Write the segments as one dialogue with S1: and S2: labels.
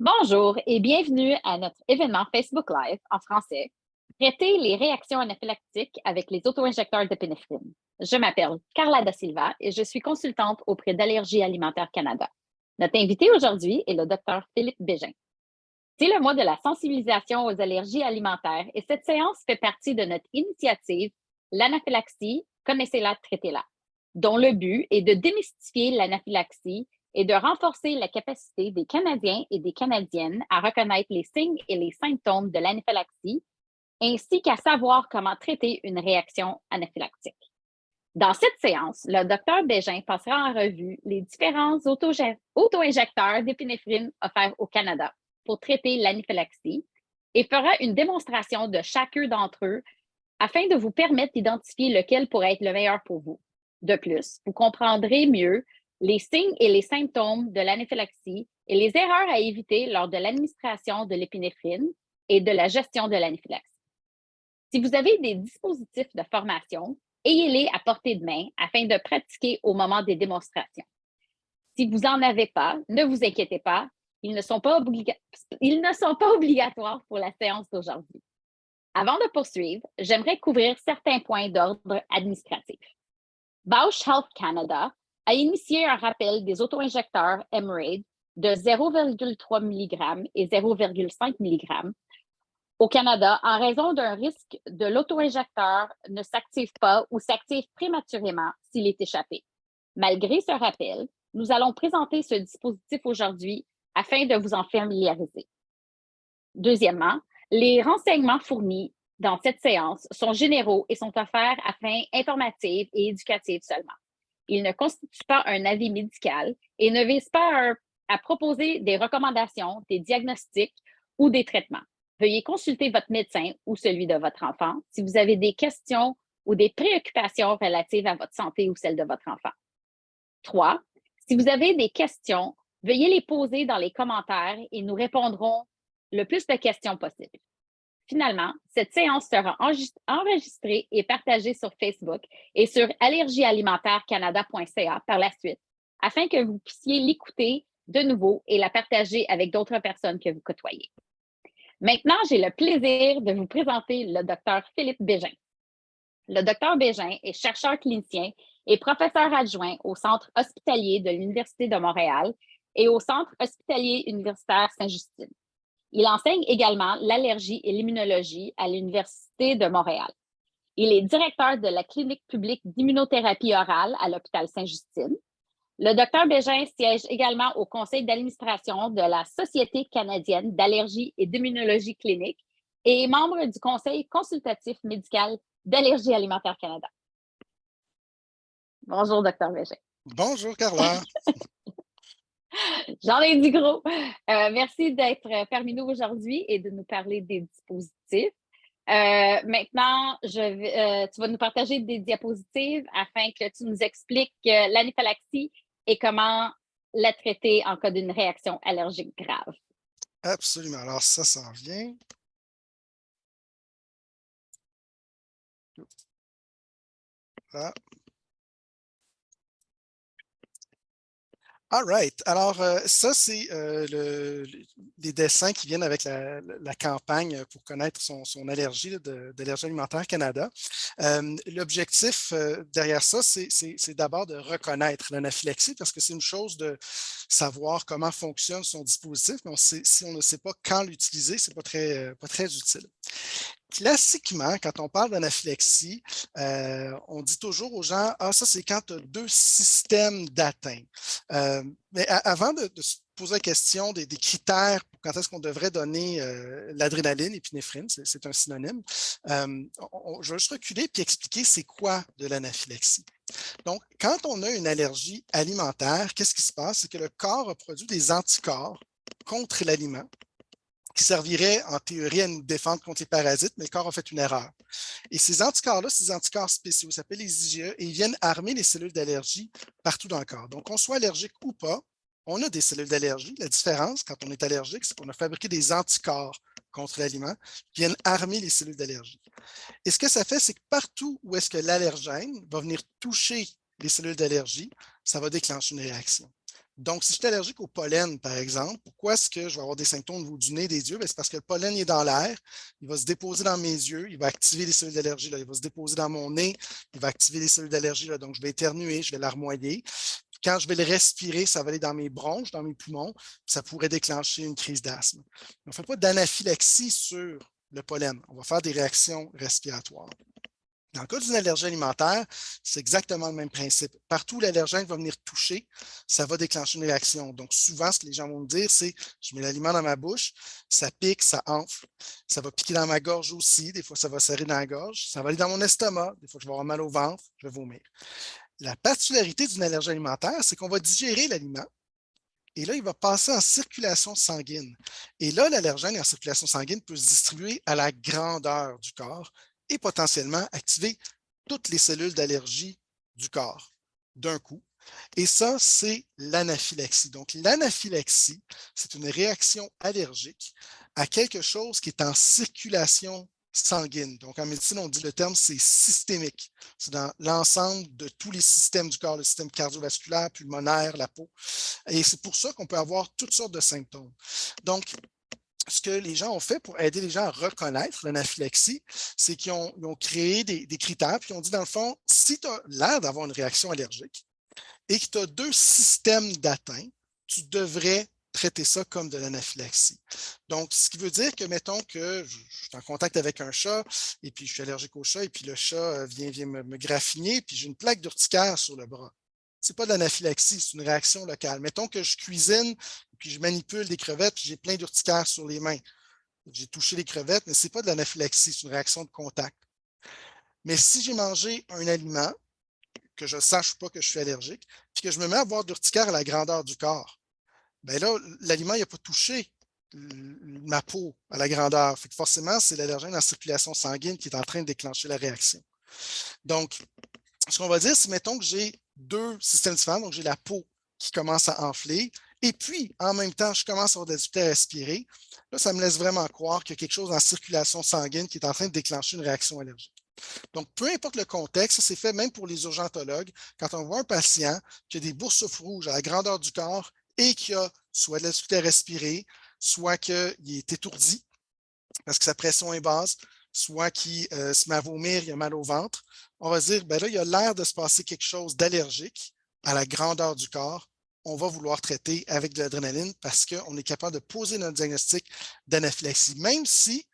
S1: Bonjour et bienvenue à notre événement Facebook Live en français, Traiter les réactions anaphylactiques avec les auto-injecteurs d'épinéphrine. Je m'appelle Carla Da Silva et je suis consultante auprès d'Allergie alimentaire Canada. Notre invité aujourd'hui est le docteur Philippe Bégin. C'est le mois de la sensibilisation aux allergies alimentaires et cette séance fait partie de notre initiative L'anaphylaxie, connaissez-la, traitez-la, dont le but est de démystifier l'anaphylaxie et de renforcer la capacité des Canadiens et des Canadiennes à reconnaître les signes et les symptômes de l'anaphylaxie, ainsi qu'à savoir comment traiter une réaction anaphylactique. Dans cette séance, le docteur Bégin passera en revue les différents auto-injecteurs d'épinéphrine offerts au Canada pour traiter l'anaphylaxie et fera une démonstration de chacun d'entre eux afin de vous permettre d'identifier lequel pourrait être le meilleur pour vous. De plus, vous comprendrez mieux les signes et les symptômes de l'anaphylaxie et les erreurs à éviter lors de l'administration de l'épinéphrine et de la gestion de l'anaphylaxie. Si vous avez des dispositifs de formation, ayez-les à portée de main afin de pratiquer au moment des démonstrations. Si vous n'en avez pas, ne vous inquiétez pas, ils ne sont pas obligatoires pour la séance d'aujourd'hui. Avant de poursuivre, j'aimerais couvrir certains points d'ordre administratif. Bausch Health Canada a initié un rappel des auto-injecteurs Emerade de 0,3 mg et 0,5 mg au Canada en raison d'un risque de l'auto-injecteur ne s'active pas ou s'active prématurément s'il est échappé. Malgré ce rappel, nous allons présenter ce dispositif aujourd'hui afin de vous en familiariser. Deuxièmement, les renseignements fournis dans cette séance sont généraux et sont offerts à fins informatives et éducatives seulement. Ils ne constituent pas un avis médical et ne visent pas à proposer des recommandations, des diagnostics ou des traitements. Veuillez consulter votre médecin ou celui de votre enfant si vous avez des questions ou des préoccupations relatives à votre santé ou celle de votre enfant. 3. Si vous avez des questions, veuillez les poser dans les commentaires et nous répondrons le plus de questions possible. Finalement, cette séance sera enregistrée et partagée sur Facebook et sur allergiealimentairecanada.ca par la suite, afin que vous puissiez l'écouter de nouveau et la partager avec d'autres personnes que vous côtoyez. Maintenant, j'ai le plaisir de vous présenter le docteur Philippe Bégin. Le docteur Bégin est chercheur clinicien et professeur adjoint au Centre hospitalier de l'Université de Montréal et au Centre hospitalier universitaire Sainte-Justine. Il enseigne également l'allergie et l'immunologie à l'Université de Montréal. Il est directeur de la clinique publique d'immunothérapie orale à l'hôpital Sainte-Justine. Le docteur Bégin siège également au conseil d'administration de la Société canadienne d'allergie et d'immunologie clinique et est membre du conseil consultatif médical d'Allergie alimentaire Canada. Bonjour, docteur Bégin.
S2: Bonjour, Carla.
S1: J'en ai dit gros. Merci d'être parmi nous aujourd'hui et de nous parler des dispositifs. Maintenant, tu vas nous partager des diapositives afin que tu nous expliques l'anaphylaxie et comment la traiter en cas d'une réaction allergique grave.
S2: Absolument. Alors, ça s'en vient. Là. All right. Alors, ça, c'est les dessins qui viennent avec la campagne pour connaître son allergie d'Allergie alimentaire Canada. L'objectif derrière ça, c'est d'abord de reconnaître l'anaphylaxie parce que c'est une chose de savoir comment fonctionne son dispositif, mais si on ne sait pas quand l'utiliser, ce n'est pas très utile. Classiquement, quand on parle d'anaphylaxie, on dit toujours aux gens « Ah, ça, c'est quand tu as deux systèmes d'atteinte. » Mais avant de se poser la question des critères pour quand est-ce qu'on devrait donner l'adrénaline, l'épinéphrine, c'est un synonyme, je vais juste reculer et expliquer c'est quoi de l'anaphylaxie. Donc, quand on a une allergie alimentaire, qu'est-ce qui se passe? C'est que le corps a produit des anticorps contre l'aliment qui servirait en théorie à nous défendre contre les parasites, mais le corps a fait une erreur. Et ces anticorps-là, ces anticorps spéciaux, ça s'appelle les IgE, et ils viennent armer les cellules d'allergie partout dans le corps. Donc, qu'on soit allergique ou pas, on a des cellules d'allergie. La différence, quand on est allergique, c'est qu'on a fabriqué des anticorps contre l'aliment qui viennent armer les cellules d'allergie. Et ce que ça fait, c'est que partout où est-ce que l'allergène va venir toucher les cellules d'allergie, ça va déclencher une réaction. Donc, si je suis allergique au pollen, par exemple, pourquoi est-ce que je vais avoir des symptômes au niveau du nez, des yeux? C'est parce que le pollen est dans l'air, il va se déposer dans mes yeux, il va activer les cellules d'allergie, il va se déposer dans mon nez, il va activer les cellules d'allergie, donc je vais éternuer, je vais larmoyer. Quand je vais le respirer, ça va aller dans mes bronches, dans mes poumons, ça pourrait déclencher une crise d'asthme. On ne fait pas d'anaphylaxie sur le pollen, on va faire des réactions respiratoires. Dans le cas d'une allergie alimentaire, c'est exactement le même principe. Partout où l'allergène va venir toucher, ça va déclencher une réaction. Donc, souvent, ce que les gens vont me dire, c'est je mets l'aliment dans ma bouche, ça pique, ça enfle, ça va piquer dans ma gorge aussi, des fois, ça va serrer dans la gorge, ça va aller dans mon estomac, des fois, je vais avoir mal au ventre, je vais vomir. La particularité d'une allergie alimentaire, c'est qu'on va digérer l'aliment et là, il va passer en circulation sanguine. Et là, l'allergène en circulation sanguine peut se distribuer à la grandeur du corps et potentiellement activer toutes les cellules d'allergie du corps d'un coup. Et ça, c'est l'anaphylaxie. Donc, l'anaphylaxie, c'est une réaction allergique à quelque chose qui est en circulation sanguine. Donc, en médecine, on dit le terme, c'est systémique. C'est dans l'ensemble de tous les systèmes du corps, le système cardiovasculaire, pulmonaire, la peau. Et c'est pour ça qu'on peut avoir toutes sortes de symptômes. Donc, ce que les gens ont fait pour aider les gens à reconnaître l'anaphylaxie, c'est qu'ils ont créé des critères, puis ils ont dit, dans le fond, si tu as l'air d'avoir une réaction allergique et que tu as 2 systèmes d'atteinte, tu devrais traiter ça comme de l'anaphylaxie. Donc, ce qui veut dire que, mettons que je suis en contact avec un chat et puis je suis allergique au chat et puis le chat vient me graffiner puis j'ai une plaque d'urticaire sur le bras. Ce n'est pas de l'anaphylaxie, c'est une réaction locale. Mettons que je cuisine puis je manipule des crevettes puis j'ai plein d'urticaire sur les mains. J'ai touché les crevettes, mais ce n'est pas de l'anaphylaxie, c'est une réaction de contact. Mais si j'ai mangé un aliment, que je ne sache pas que je suis allergique, puis que je me mets à avoir de l'urticaire à la grandeur du corps, bien là, l'aliment n'a pas touché ma peau à la grandeur. Fait que forcément, c'est l'allergène en circulation sanguine qui est en train de déclencher la réaction. Donc, ce qu'on va dire, c'est mettons que j'ai 2 systèmes différents, donc j'ai la peau qui commence à enfler, et puis en même temps, je commence à avoir de la difficulté à respirer. Là, ça me laisse vraiment croire qu'il y a quelque chose en circulation sanguine qui est en train de déclencher une réaction allergique. Donc, peu importe le contexte, ça c'est fait même pour les urgentologues. Quand on voit un patient qui a des boursoufles rouges à la grandeur du corps et qui a soit de la difficulté à respirer, soit qu'il est étourdi parce que sa pression est basse, soit qu'il se met à vomir, il a mal au ventre, on va se dire, ben là, il y a l'air de se passer quelque chose d'allergique à la grandeur du corps. On va vouloir traiter avec de l'adrénaline parce qu'on est capable de poser notre diagnostic d'anaphylaxie, même si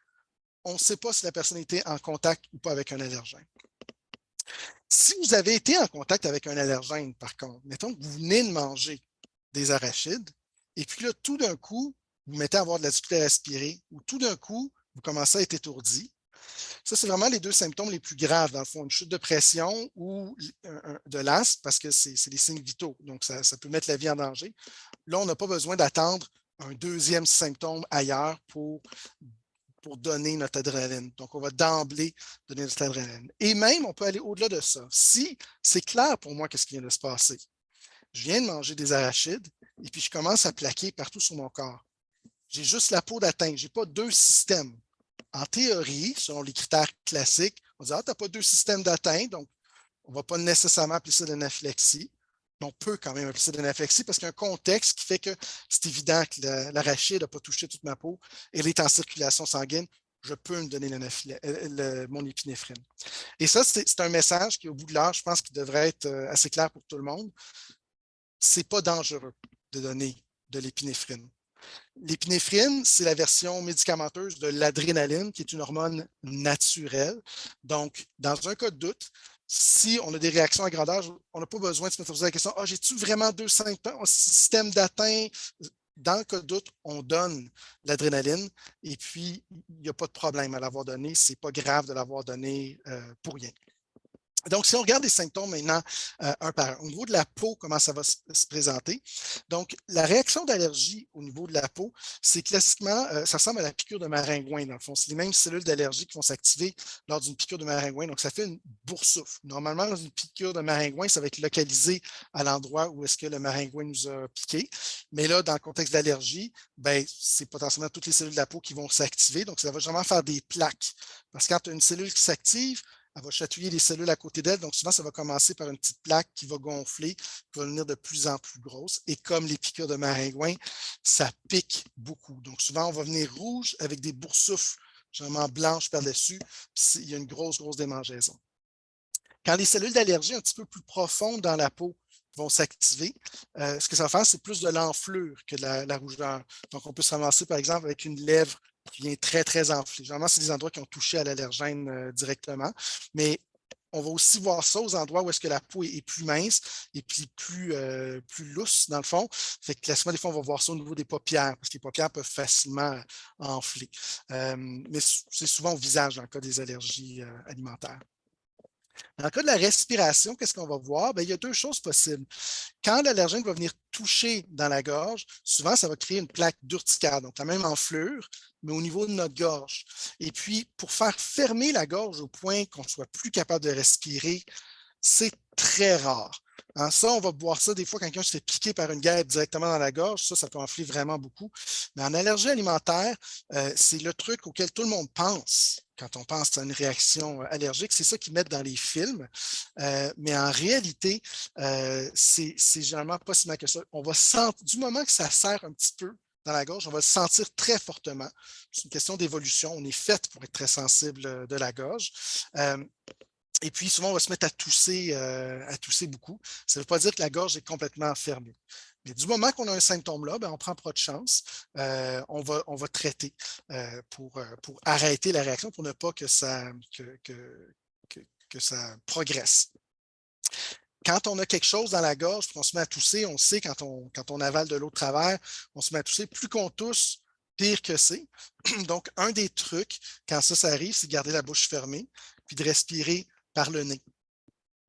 S2: on ne sait pas si la personne était en contact ou pas avec un allergène. Si vous avez été en contact avec un allergène, par contre, mettons que vous venez de manger des arachides, et puis là, tout d'un coup, vous mettez à avoir de la difficulté à respirer, ou tout d'un coup, vous commencez à être étourdi. Ça, c'est vraiment les 2 symptômes les plus graves, dans le fond, une chute de pression ou de l'asthme, parce que c'est des signes vitaux, donc ça peut mettre la vie en danger. Là, on n'a pas besoin d'attendre un 2e symptôme ailleurs pour donner notre adrénaline. Donc, on va d'emblée donner notre adrénaline. Et même, on peut aller au-delà de ça. Si c'est clair pour moi qu'est-ce qui vient de se passer, je viens de manger des arachides et puis je commence à plaquer partout sur mon corps. J'ai juste la peau d'atteinte. Je n'ai pas 2 systèmes. En théorie, selon les critères classiques, on dit, ah, tu n'as pas 2 systèmes d'atteinte, donc on ne va pas nécessairement appeler ça de l'anaphylaxie. On peut quand même appeler ça de l'anaphylaxie parce qu'il y a un contexte qui fait que c'est évident que l'arachide n'a pas touché toute ma peau. Elle est en circulation sanguine. Je peux me donner mon épinéphrine. Et ça, c'est un message qui, au bout de l'heure, je pense qu'il devrait être assez clair pour tout le monde. Ce n'est pas dangereux de donner de l'épinéphrine. L'épinéphrine, c'est la version médicamenteuse de l'adrénaline, qui est une hormone naturelle. Donc, dans un cas de doute, si on a des réactions à grandeur, on n'a pas besoin de se mettre à poser la question, ah, j'ai-tu vraiment 2 symptômes, un système d'atteinte? Dans le cas de doute, on donne l'adrénaline et puis il n'y a pas de problème à l'avoir donné. Ce n'est pas grave de l'avoir donné pour rien. Donc, si on regarde les symptômes maintenant, un par un, au niveau de la peau, comment ça va se présenter? Donc, la réaction d'allergie au niveau de la peau, c'est classiquement, ça ressemble à la piqûre de maringouin, dans le fond. C'est les mêmes cellules d'allergie qui vont s'activer lors d'une piqûre de maringouin. Donc, ça fait une boursoufle. Normalement, dans une piqûre de maringouin, ça va être localisé à l'endroit où est-ce que le maringouin nous a piqué. Mais là, dans le contexte d'allergie, ben, c'est potentiellement toutes les cellules de la peau qui vont s'activer. Donc, ça va vraiment faire des plaques. Parce que quand tu as une cellule qui s'active, elle va chatouiller les cellules à côté d'elle. Donc, souvent, ça va commencer par une petite plaque qui va gonfler, qui va devenir de plus en plus grosse. Et comme les piqûres de maringouin, ça pique beaucoup. Donc, souvent, on va venir rouge avec des boursoufles généralement blanches par-dessus. Puis, il y a une grosse, grosse démangeaison. Quand les cellules d'allergie un petit peu plus profondes dans la peau vont s'activer, ce que ça va faire, c'est plus de l'enflure que de la rougeur. Donc, on peut se ramasser, par exemple, avec une lèvre qui vient très, très enflée. Généralement, c'est des endroits qui ont touché à l'allergène directement. Mais on va aussi voir ça aux endroits où est-ce que la peau est plus mince et puis plus lousse, dans le fond. Fait que classiquement, des fois, on va voir ça au niveau des paupières, parce que les paupières peuvent facilement enfler. Mais c'est souvent au visage dans le cas des allergies alimentaires. Dans le cas de la respiration, qu'est-ce qu'on va voir? Bien, il y a deux choses possibles. Quand l'allergène va venir toucher dans la gorge, souvent, ça va créer une plaque d'urticaire, donc la même enflure, mais au niveau de notre gorge. Et puis, pour faire fermer la gorge au point qu'on soit plus capable de respirer, c'est très rare. Ça, on va voir ça des fois quand quelqu'un se fait piquer par une guêpe directement dans la gorge. Ça peut enfler vraiment beaucoup. Mais en allergie alimentaire, c'est le truc auquel tout le monde pense quand on pense à une réaction allergique. C'est ça qu'ils mettent dans les films. Mais en réalité, c'est généralement pas si mal que ça. On va sentir, du moment que ça serre un petit peu dans la gorge, on va le sentir très fortement. C'est une question d'évolution. On est fait pour être très sensible de la gorge. Et puis, souvent, on va se mettre à tousser beaucoup. Ça ne veut pas dire que la gorge est complètement fermée. Mais du moment qu'on a un symptôme-là, ben, on ne prend pas de chance. On va traiter pour arrêter la réaction, pour ne pas que que ça progresse. Quand on a quelque chose dans la gorge, qu'on se met à tousser, on sait quand on avale de l'eau de travers, on se met à tousser. Plus qu'on tousse, pire que c'est. Donc, un des trucs, quand ça arrive, c'est de garder la bouche fermée, puis de respirer par le nez.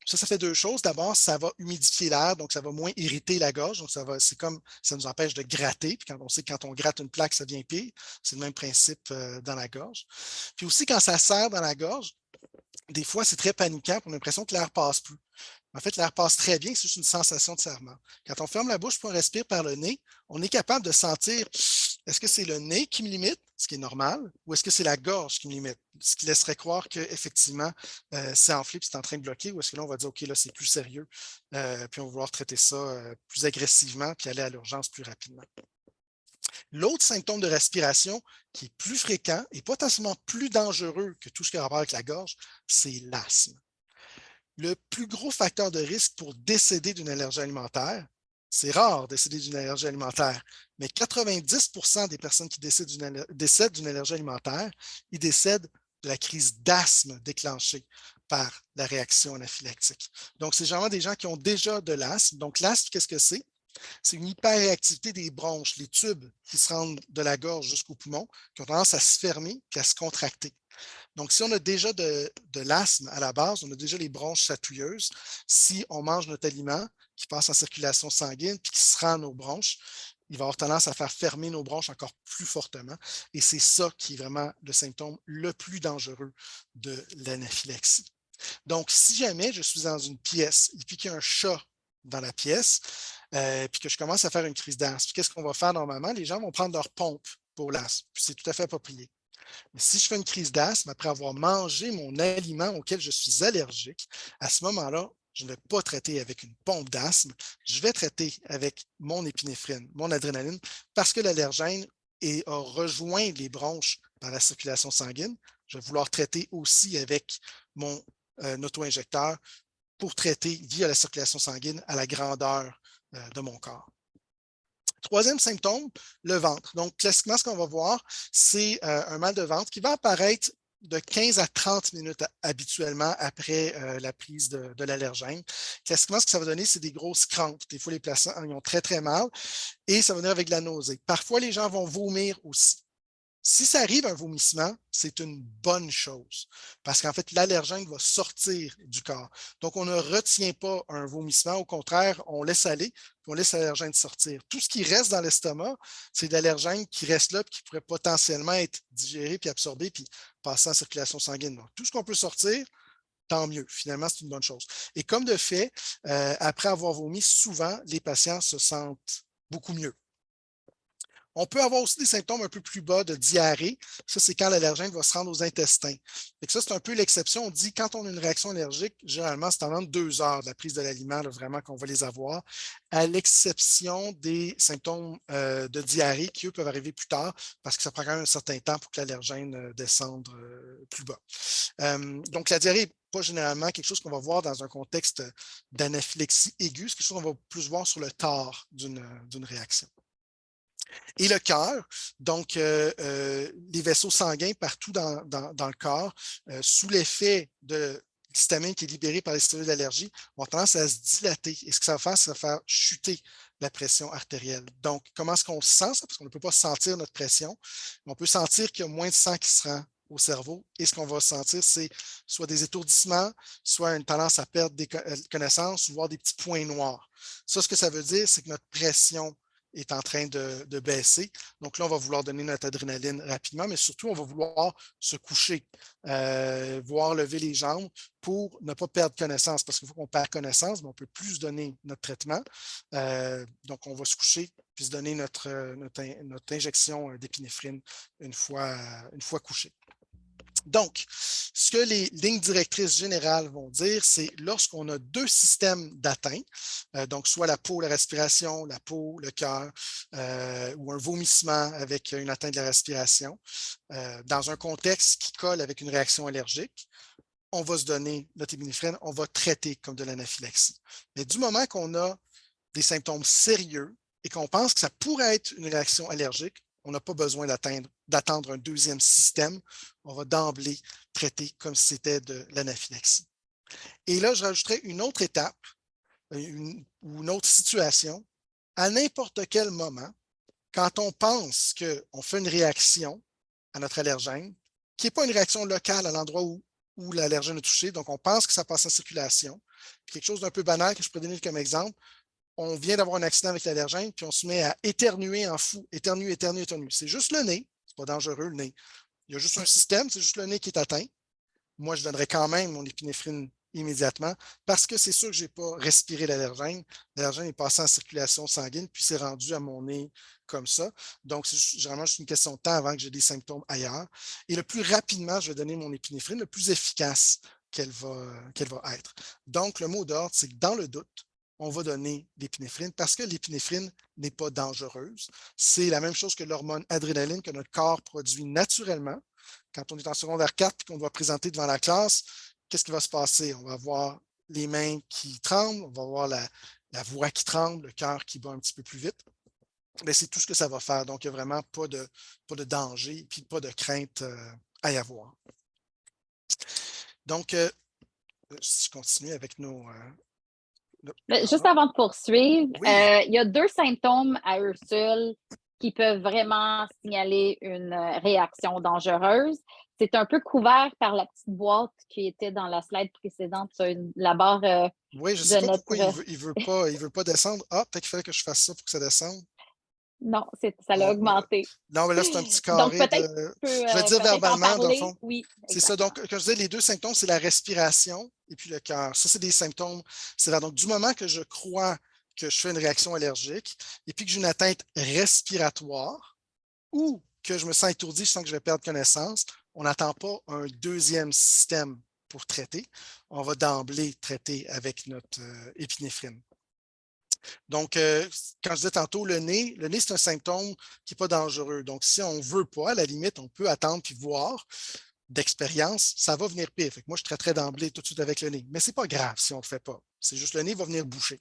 S2: Ça fait deux choses. D'abord, ça va humidifier l'air, donc ça va moins irriter la gorge. Donc, c'est comme ça nous empêche de gratter. Puis quand on sait que quand on gratte une plaque, ça devient pire. C'est le même principe dans la gorge. Puis aussi, quand ça serre dans la gorge, des fois, c'est très paniquant. On a l'impression que l'air passe plus. En fait, l'air passe très bien, c'est juste une sensation de serrement. Quand on ferme la bouche et on respire par le nez, on est capable de sentir est-ce que c'est le nez qui me limite, ce qui est normal, ou est-ce que c'est la gorge qui me limite, ce qui laisserait croire qu'effectivement, c'est enflé et c'est en train de bloquer, ou est-ce que là, on va dire OK, là, c'est plus sérieux, puis on va vouloir traiter ça plus agressivement puis aller à l'urgence plus rapidement. L'autre symptôme de respiration qui est plus fréquent et potentiellement plus dangereux que tout ce qui a rapport avec la gorge, c'est l'asthme. Le plus gros facteur de risque pour décéder d'une allergie alimentaire, c'est rare de décéder d'une allergie alimentaire, mais 90% des personnes qui décèdent d'une allergie alimentaire, ils décèdent de la crise d'asthme déclenchée par la réaction anaphylactique. Donc, c'est généralement des gens qui ont déjà de l'asthme. Donc, l'asthme, qu'est-ce que c'est? C'est une hyperréactivité des bronches, les tubes qui se rendent de la gorge jusqu'au poumon, qui ont tendance à se fermer et à se contracter. Donc, si on a déjà de l'asthme à la base, on a déjà les bronches chatouilleuses, si on mange notre aliment qui passe en circulation sanguine puis qui se rend à nos bronches, il va avoir tendance à faire fermer nos bronches encore plus fortement. Et c'est ça qui est vraiment le symptôme le plus dangereux de l'anaphylaxie. Donc, si jamais je suis dans une pièce et puis qu'il y a un chat dans la pièce, puis que je commence à faire une crise d'asthme, qu'est-ce qu'on va faire normalement? Les gens vont prendre leur pompe pour l'asthme, puis c'est tout à fait approprié. Mais si je fais une crise d'asthme après avoir mangé mon aliment auquel je suis allergique, à ce moment-là, je ne vais pas traiter avec une pompe d'asthme, je vais traiter avec mon épinéphrine, mon adrénaline, parce que l'allergène a rejoint les bronches par la circulation sanguine. Je vais vouloir traiter aussi avec mon auto-injecteur pour traiter via la circulation sanguine à la grandeur de mon corps. Troisième symptôme, le ventre. Donc, classiquement, ce qu'on va voir, c'est un mal de ventre qui va apparaître de 15 à 30 minutes habituellement après la prise de l'allergène. Classiquement, ce que ça va donner, c'est des grosses crampes. Des fois, les patients ils ont très, très mal et ça va venir avec de la nausée. Parfois, les gens vont vomir aussi. Si ça arrive un vomissement, c'est une bonne chose parce qu'en fait, l'allergène va sortir du corps. Donc, on ne retient pas un vomissement. Au contraire, on laisse aller puis on laisse l'allergène sortir. Tout ce qui reste dans l'estomac, c'est de l'allergène qui reste là et qui pourrait potentiellement être digéré puis absorbé puis passer en circulation sanguine. Donc, tout ce qu'on peut sortir, tant mieux. Finalement, c'est une bonne chose. Et comme de fait, après avoir vomi, souvent, les patients se sentent beaucoup mieux. On peut avoir aussi des symptômes un peu plus bas de diarrhée. Ça, c'est quand l'allergène va se rendre aux intestins. Fait que ça, c'est un peu l'exception. On dit quand on a une réaction allergique, généralement, c'est en 2 heures de la prise de l'aliment, vraiment qu'on va les avoir, à l'exception des symptômes de diarrhée qui, eux, peuvent arriver plus tard parce que ça prend quand même un certain temps pour que l'allergène descende plus bas. Donc, la diarrhée n'est pas généralement quelque chose qu'on va voir dans un contexte d'anaphylaxie aiguë. C'est quelque chose qu'on va plus voir sur le tard d'une réaction. Et le cœur, donc les vaisseaux sanguins partout dans le corps, sous l'effet de l'histamine qui est libérée par les cellules d'allergie, ont tendance à se dilater. Et ce que ça va faire, c'est faire chuter la pression artérielle. Donc, comment est-ce qu'on se sent ça? Parce qu'on ne peut pas sentir notre pression. On peut sentir qu'il y a moins de sang qui se rend au cerveau. Et ce qu'on va sentir, c'est soit des étourdissements, soit une tendance à perdre des connaissances, ou voir des petits points noirs. Ça, ce que ça veut dire, c'est que notre pression est en train de baisser. Donc là, on va vouloir donner notre adrénaline rapidement, mais surtout, on va vouloir se coucher, voir lever les jambes pour ne pas perdre connaissance, parce qu'il faut qu'on perd connaissance, mais on ne peut plus se donner notre traitement. Donc, on va se coucher puis se donner notre injection d'épinéphrine une fois couché. Donc, ce que les lignes directrices générales vont dire, c'est lorsqu'on a 2 systèmes d'atteinte, donc soit la peau, la respiration, la peau, le cœur, ou un vomissement avec une atteinte de la respiration, dans un contexte qui colle avec une réaction allergique, on va se donner notre épinéphrine, on va traiter comme de l'anaphylaxie. Mais du moment qu'on a des symptômes sérieux et qu'on pense que ça pourrait être une réaction allergique, on n'a pas besoin d'attendre un deuxième système. On va d'emblée traiter comme si c'était de l'anaphylaxie. Et là, je rajouterais une autre étape ou une autre situation. À n'importe quel moment, quand on pense qu'on fait une réaction à notre allergène, qui n'est pas une réaction locale à l'endroit où l'allergène est touché, donc on pense que ça passe en circulation. Quelque chose d'un peu banal que je pourrais donner comme exemple, on vient d'avoir un accident avec l'allergène, puis on se met à éternuer en fou. Éternuer, éternuer, éternuer. C'est juste le nez. C'est pas dangereux, le nez. Il y a juste un système, c'est juste le nez qui est atteint. Moi, je donnerais quand même mon épinéphrine immédiatement parce que c'est sûr que je n'ai pas respiré l'allergène. L'allergène est passé en circulation sanguine, puis c'est rendu à mon nez comme ça. Donc, c'est vraiment juste une question de temps avant que j'ai des symptômes ailleurs. Et le plus rapidement, je vais donner mon épinéphrine, le plus efficace qu'elle va être. Donc, le mot d'ordre, c'est que dans le doute, on va donner l'épinéphrine parce que l'épinéphrine n'est pas dangereuse. C'est la même chose que l'hormone adrénaline que notre corps produit naturellement. Quand on est en secondaire 4 et qu'on doit présenter devant la classe, qu'est-ce qui va se passer? On va avoir les mains qui tremblent, on va avoir la voix qui tremble, le cœur qui bat un petit peu plus vite. Mais c'est tout ce que ça va faire. Donc, il n'y a vraiment pas de danger et pas de crainte à y avoir. Donc, si je continue avec nos...
S1: Juste avant de poursuivre,
S2: oui.
S1: Il y a 2 symptômes à eux seuls qui peuvent vraiment signaler une réaction dangereuse. C'est un peu couvert par la petite boîte qui était dans la slide précédente, la barre
S2: oui, je ne
S1: de
S2: sais pas
S1: notre...
S2: pourquoi il veut pas descendre. Ah, peut-être qu'il fallait que je fasse ça pour que ça descende.
S1: Non, ça l'a augmenté.
S2: Non, mais là, c'est un petit
S1: Donc,
S2: carré
S1: peut-être
S2: de...
S1: tu peux
S2: Je vais dire
S1: peut-être en
S2: verbalement, dans le
S1: parler.
S2: fond.
S1: Oui,
S2: C'est ça. Donc,
S1: exactement.
S2: comme je disais, les 2 symptômes, c'est la respiration et puis le cœur. Ça, c'est des symptômes sévères. Donc, du moment que je crois que je fais une réaction allergique et puis que j'ai une atteinte respiratoire ou que je me sens étourdi, je sens que je vais perdre connaissance, on n'attend pas un deuxième système pour traiter. On va d'emblée traiter avec notre épinéphrine. Donc, quand je disais tantôt, le nez, c'est un symptôme qui n'est pas dangereux. Donc, si on ne veut pas, à la limite, on peut attendre puis voir. D'expérience, ça va venir pire. Fait que moi, je traiterais d'emblée tout de suite avec le nez. Mais ce n'est pas grave si on ne le fait pas. C'est juste le nez va venir boucher.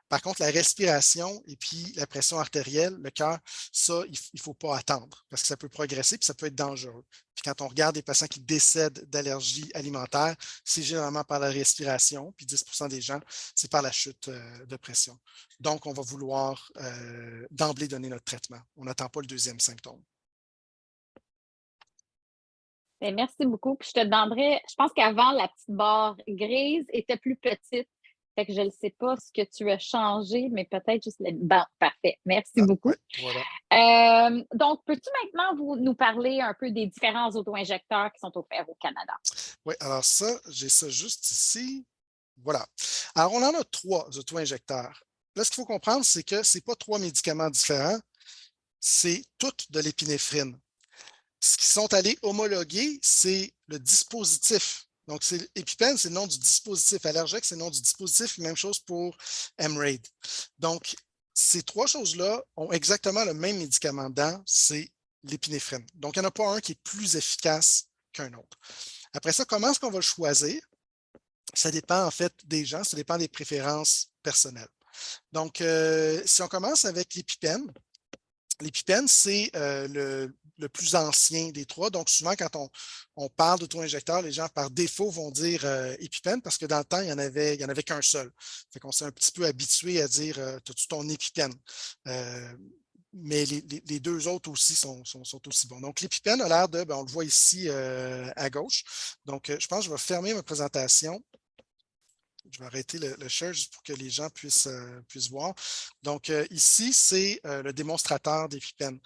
S2: Par contre, la respiration et puis la pression artérielle, le cœur, ça, il ne faut pas attendre parce que ça peut progresser puis ça peut être dangereux. Puis quand on regarde des patients qui décèdent d'allergies alimentaires, c'est généralement par la respiration, puis 10% des gens, c'est par la chute de pression. Donc, on va vouloir d'emblée donner notre traitement. On n'attend pas le deuxième symptôme.
S1: Bien, merci beaucoup. Puis je te demanderais, je pense qu'avant, la petite barre grise était plus petite. Fait que je ne sais pas ce que tu as changé, mais peut-être juste le... Bon, parfait. Merci beaucoup.
S2: Ouais, voilà.
S1: Donc, peux-tu maintenant nous parler un peu des différents auto-injecteurs qui sont offerts au Canada?
S2: Oui, alors ça, j'ai ça juste ici. Voilà. Alors, on en a 3 auto-injecteurs. Là, ce qu'il faut comprendre, c'est que ce n'est pas 3 médicaments différents. c'est toutes de l'épinéphrine. Ce qu'ils sont allés homologuer, c'est le dispositif. Donc, EpiPen, c'est le nom du dispositif. Allergex, c'est le nom du dispositif. Même chose pour Emerade. Donc, ces trois choses-là ont exactement le même médicament dedans, c'est l'épinéphrine. Donc, il n'y en a pas un qui est plus efficace qu'un autre. Après ça, comment est-ce qu'on va le choisir? Ça dépend en fait des gens, ça dépend des préférences personnelles. Donc, si on commence avec l'EpiPen, l'EpiPen, c'est le plus ancien des trois. Donc, souvent, quand on parle d'auto-injecteur, les gens, par défaut, vont dire EpiPen parce que dans le temps, il n'y en avait qu'un seul. Fait qu'on s'est un petit peu habitué à dire as-tu ton EpiPen? Mais les deux autres aussi sont aussi bons. Donc, l'EpiPen a l'air de, on le voit ici à gauche. Donc, je pense que je vais fermer ma présentation. Je vais arrêter le share juste pour que les gens puissent voir. Donc, ici, c'est le démonstrateur d'EpiPen.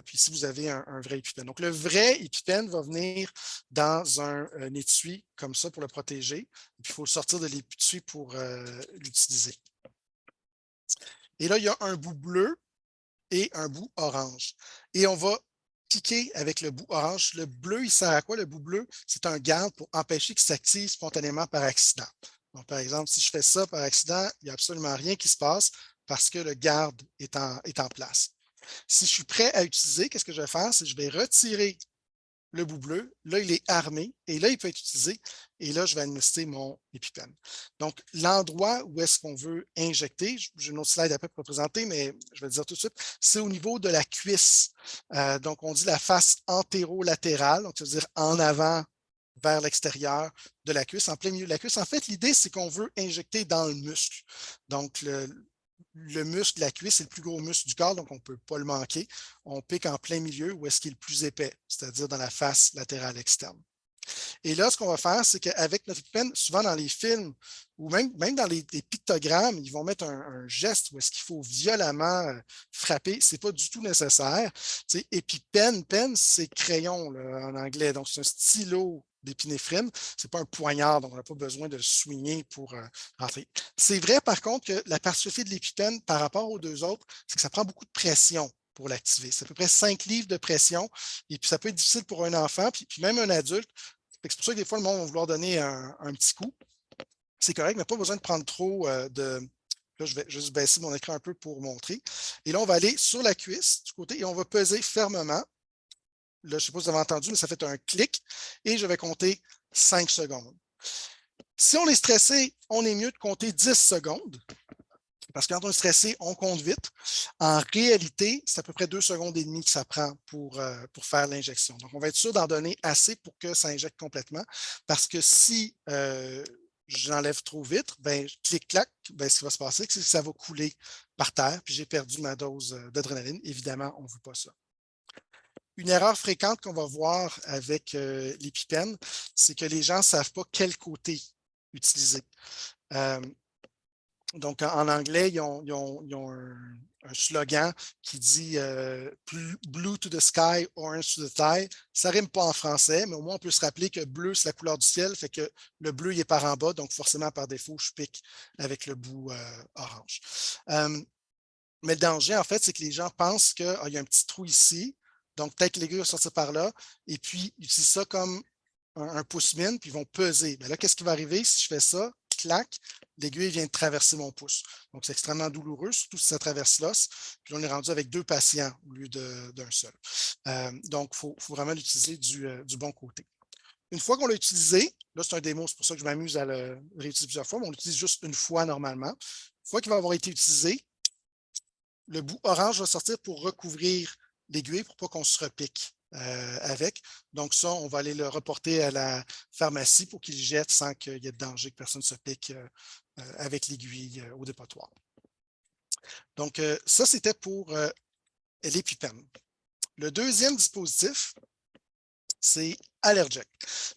S2: Puis ici, vous avez un vrai EpiPen. Donc, le vrai EpiPen va venir dans un étui comme ça pour le protéger. Puis, il faut le sortir de l'étui pour l'utiliser. Et là, il y a un bout bleu et un bout orange. Et on va piquer avec le bout orange. Le bleu, il sert à quoi? Le bout bleu, c'est un garde pour empêcher qu'il s'active spontanément par accident. Donc, par exemple, si je fais ça par accident, il n'y a absolument rien qui se passe parce que le garde est en place. Si je suis prêt à utiliser, qu'est-ce que je vais faire? C'est que je vais retirer le bout bleu. Là, il est armé et là, il peut être utilisé. Et là, je vais administrer mon EpiPen. Donc, l'endroit où est-ce qu'on veut injecter, j'ai une autre slide après pour présenter, mais je vais le dire tout de suite, c'est au niveau de la cuisse. Donc, on dit la face antéro-latérale, donc ça veut dire en avant vers l'extérieur de la cuisse, en plein milieu de la cuisse. En fait, l'idée, c'est qu'on veut injecter dans le muscle. Donc, le muscle de la cuisse, c'est le plus gros muscle du corps, donc on ne peut pas le manquer. On pique en plein milieu où est-ce qu'il est le plus épais, c'est-à-dire dans la face latérale externe. Et là, ce qu'on va faire, c'est qu'avec notre EpiPen, souvent dans les films ou même dans les pictogrammes, ils vont mettre un geste où est-ce qu'il faut violemment frapper. Ce n'est pas du tout nécessaire. EpiPen, pen, c'est crayon là, en anglais. Donc, c'est un stylo d'épinéphrine. Ce n'est pas un poignard, donc on n'a pas besoin de le soigner pour rentrer. C'est vrai, par contre, que la particularité de l'EpiPen par rapport aux deux autres, c'est que ça prend beaucoup de pression pour l'activer. C'est à peu près 5 livres de pression. Et puis, ça peut être difficile pour un enfant, puis même un adulte. C'est pour ça que des fois, le monde va vouloir donner un petit coup. C'est correct, mais pas besoin de prendre trop de. Là, je vais juste baisser mon écran un peu pour montrer. Et là, on va aller sur la cuisse du côté et on va peser fermement. Là, je ne sais pas si vous avez entendu, mais ça fait un clic et je vais compter 5 secondes. Si on est stressé, on est mieux de compter 10 secondes. Parce que quand on est stressé, on compte vite. En réalité, c'est à peu près 2 secondes et demie que ça prend pour faire l'injection. Donc, on va être sûr d'en donner assez pour que ça injecte complètement. Parce que si j'enlève trop vite, clic-clac, ce qui va se passer, c'est que ça va couler par terre, puis j'ai perdu ma dose d'adrénaline. Évidemment, on ne veut pas ça. Une erreur fréquente qu'on va voir avec l'EpiPen, c'est que les gens ne savent pas quel côté utiliser. Donc, en anglais, ils ont un slogan qui dit Blue to the sky, orange to the thigh. Ça ne rime pas en français, mais au moins, on peut se rappeler que bleu, c'est la couleur du ciel, fait que le bleu, il est par en bas, donc forcément, par défaut, je pique avec le bout orange. Mais le danger, en fait, c'est que les gens pensent qu'il y a un petit trou ici, donc peut-être que l'aiguille va sortir par là, et puis ils utilisent ça comme un pouce-mine, puis ils vont peser. Bien là, qu'est-ce qui va arriver si je fais ça? Clac, l'aiguille vient de traverser mon pouce. Donc, c'est extrêmement douloureux, surtout si ça traverse l'os. Puis là, on est rendu avec 2 patients au lieu d'un seul. Donc, il faut vraiment l'utiliser du bon côté. Une fois qu'on l'a utilisé, là, c'est un démo, c'est pour ça que je m'amuse à le réutiliser plusieurs fois, mais on l'utilise juste une fois normalement. Une fois qu'il va avoir été utilisé, le bout orange va sortir pour recouvrir l'aiguille pour pas qu'on se repique avec. Donc ça, on va aller le reporter à la pharmacie pour qu'il jette sans qu'il y ait de danger que personne se pique avec l'aiguille au dépotoir. Donc ça, c'était pour l'EpiPen. Le deuxième dispositif, c'est Allerject.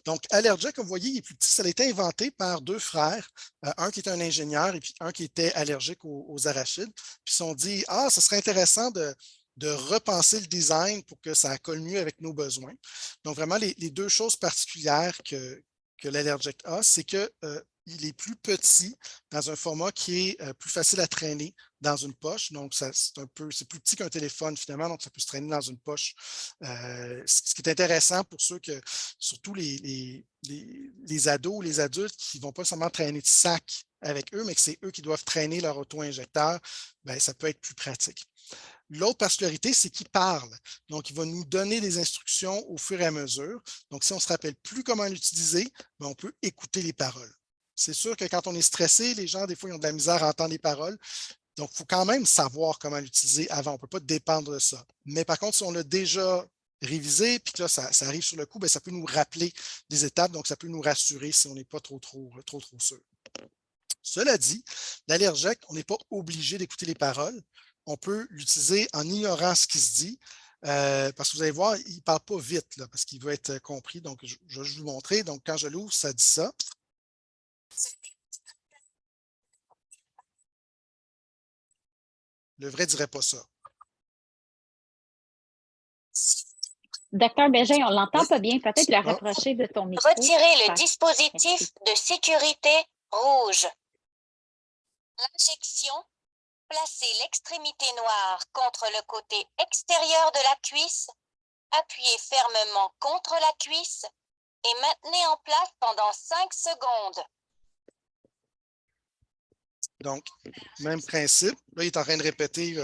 S2: Donc, Allerject, comme vous voyez, il est plus petit. Ça a été inventé par 2 frères, un qui était un ingénieur et puis un qui était allergique aux arachides. Puis ils se sont dit, ça serait intéressant de repenser le design pour que ça colle mieux avec nos besoins. Donc, vraiment, les 2 choses particulières que l'Allerject a, c'est qu'il il est plus petit, dans un format qui est plus facile à traîner dans une poche. Donc, c'est plus petit qu'un téléphone finalement, donc ça peut se traîner dans une poche. Ce qui est intéressant pour ceux que, surtout les ados ou les adultes qui ne vont pas seulement traîner de sac avec eux, mais que c'est eux qui doivent traîner leur auto-injecteur, ben, ça peut être plus pratique. L'autre particularité, c'est qu'il parle. Donc, il va nous donner des instructions au fur et à mesure. Donc, si on ne se rappelle plus comment l'utiliser, ben, on peut écouter les paroles. C'est sûr que quand on est stressé, les gens, des fois, ils ont de la misère à entendre les paroles. Donc, il faut quand même savoir comment l'utiliser avant. On ne peut pas dépendre de ça. Mais par contre, si on l'a déjà révisé, puis que là, ça arrive sur le coup, bien, ça peut nous rappeler des étapes. Donc, ça peut nous rassurer si on n'est pas trop sûr. Cela dit, l'allergèque, on n'est pas obligé d'écouter les paroles. On peut l'utiliser en ignorant ce qui se dit, parce que vous allez voir, il ne parle pas vite, là, parce qu'il veut être compris. Donc, je vais vous montrer. Donc, quand je l'ouvre, ça dit ça. Le vrai ne dirait pas ça.
S1: Docteur Bégin, on l'entend
S2: Oui.
S1: pas bien. Peut-être le rapprocher de ton micro.
S3: Retirez le dispositif de sécurité rouge. L'injection, placez l'extrémité noire contre le côté extérieur de la cuisse, appuyez fermement contre la cuisse et maintenez en place pendant 5 secondes.
S2: Donc, même principe. Là, il est en train de répéter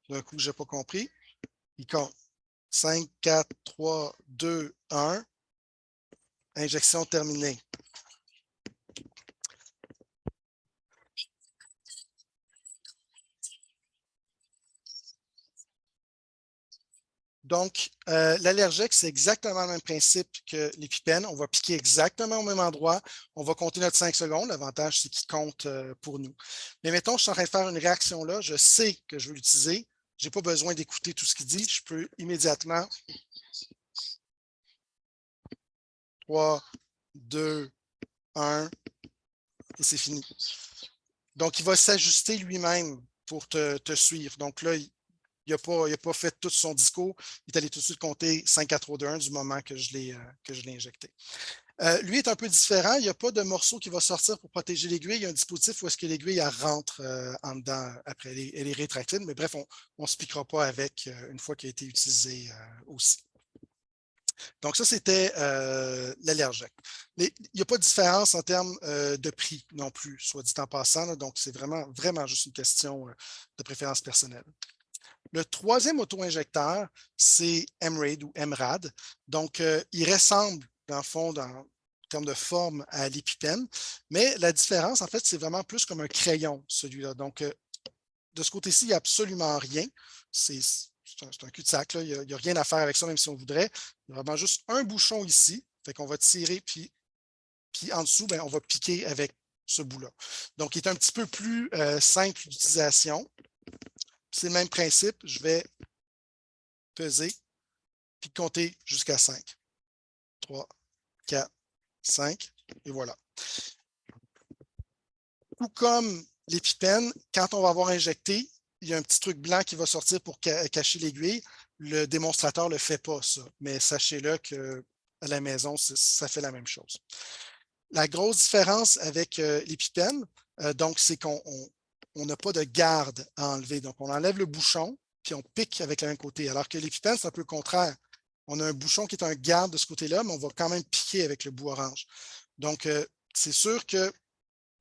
S2: d'un coup que je n'ai pas compris. Il compte 5, 4, 3, 2, 1. Injection terminée. Donc, l'allergèque, c'est exactement le même principe que l'épipène. On va piquer exactement au même endroit. On va compter notre 5 secondes. L'avantage, c'est qu'il compte pour nous. Mais mettons, je suis en train de faire une réaction là. Je sais que je veux l'utiliser. Je n'ai pas besoin d'écouter tout ce qu'il dit. Je peux immédiatement 3, 2, 1 et c'est fini. Donc, il va s'ajuster lui-même pour te suivre. Donc là, il n'a pas fait tout son discours. Il est allé tout de suite compter 5, 4, 3, 2, 1 du moment que je l'ai injecté. Lui est un peu différent. Il n'y a pas de morceau qui va sortir pour protéger l'aiguille. Il y a un dispositif où est-ce que l'aiguille rentre en dedans après. Elle est rétractile, mais bref, on ne se piquera pas avec une fois qu'elle a été utilisée aussi. Donc, ça, c'était l'allergèque. Mais il n'y a pas de différence en termes de prix non plus, soit dit en passant. Là, donc, c'est vraiment juste une question de préférence personnelle. Le troisième auto-injecteur, c'est MRAD ou MRAD. Donc, il ressemble, dans le fond, en termes de forme à l'épipène, mais la différence, en fait, c'est vraiment plus comme un crayon, celui-là. Donc, de ce côté-ci, il n'y a absolument rien. C'est un cul-de-sac. Il n'y a rien à faire avec ça, même si on voudrait. Il y a vraiment juste un bouchon ici. Fait qu'on va tirer, puis en dessous, ben, on va piquer avec ce bout-là. Donc, il est un petit peu plus simple d'utilisation. C'est le même principe. Je vais peser, puis compter jusqu'à 5. 3, 4, 5, et voilà. Tout comme l'épipène, quand on va avoir injecté, il y a un petit truc blanc qui va sortir pour cacher l'aiguille. Le démonstrateur ne le fait pas, ça. Mais sachez-le qu'à la maison, ça fait la même chose. La grosse différence avec l'épipène, donc, c'est qu'on n'a pas de garde à enlever. Donc, on enlève le bouchon, puis on pique avec le même côté. Alors que l'épipène, c'est un peu le contraire. On a un bouchon qui est un garde de ce côté-là, mais on va quand même piquer avec le bout orange. Donc, c'est sûr que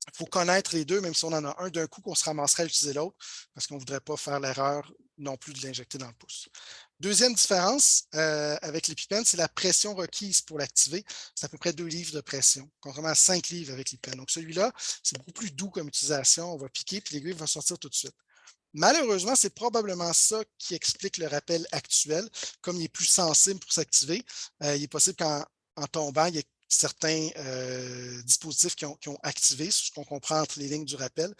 S2: il faut connaître les deux, même si on en a un d'un coup qu'on se ramasserait à utiliser l'autre, parce qu'on ne voudrait pas faire l'erreur non plus de l'injecter dans le pouce. Deuxième différence avec l'épipène, c'est la pression requise pour l'activer. C'est à peu près 2 livres de pression, contrairement à 5 livres avec l'épipène. Donc celui-là, c'est beaucoup plus doux comme utilisation. On va piquer, puis l'aiguille va sortir tout de suite. Malheureusement, c'est probablement ça qui explique le rappel actuel. Comme il est plus sensible pour s'activer, il est possible qu'en tombant, il y ait certains dispositifs qui ont activé, ce qu'on comprend entre les lignes du rappel.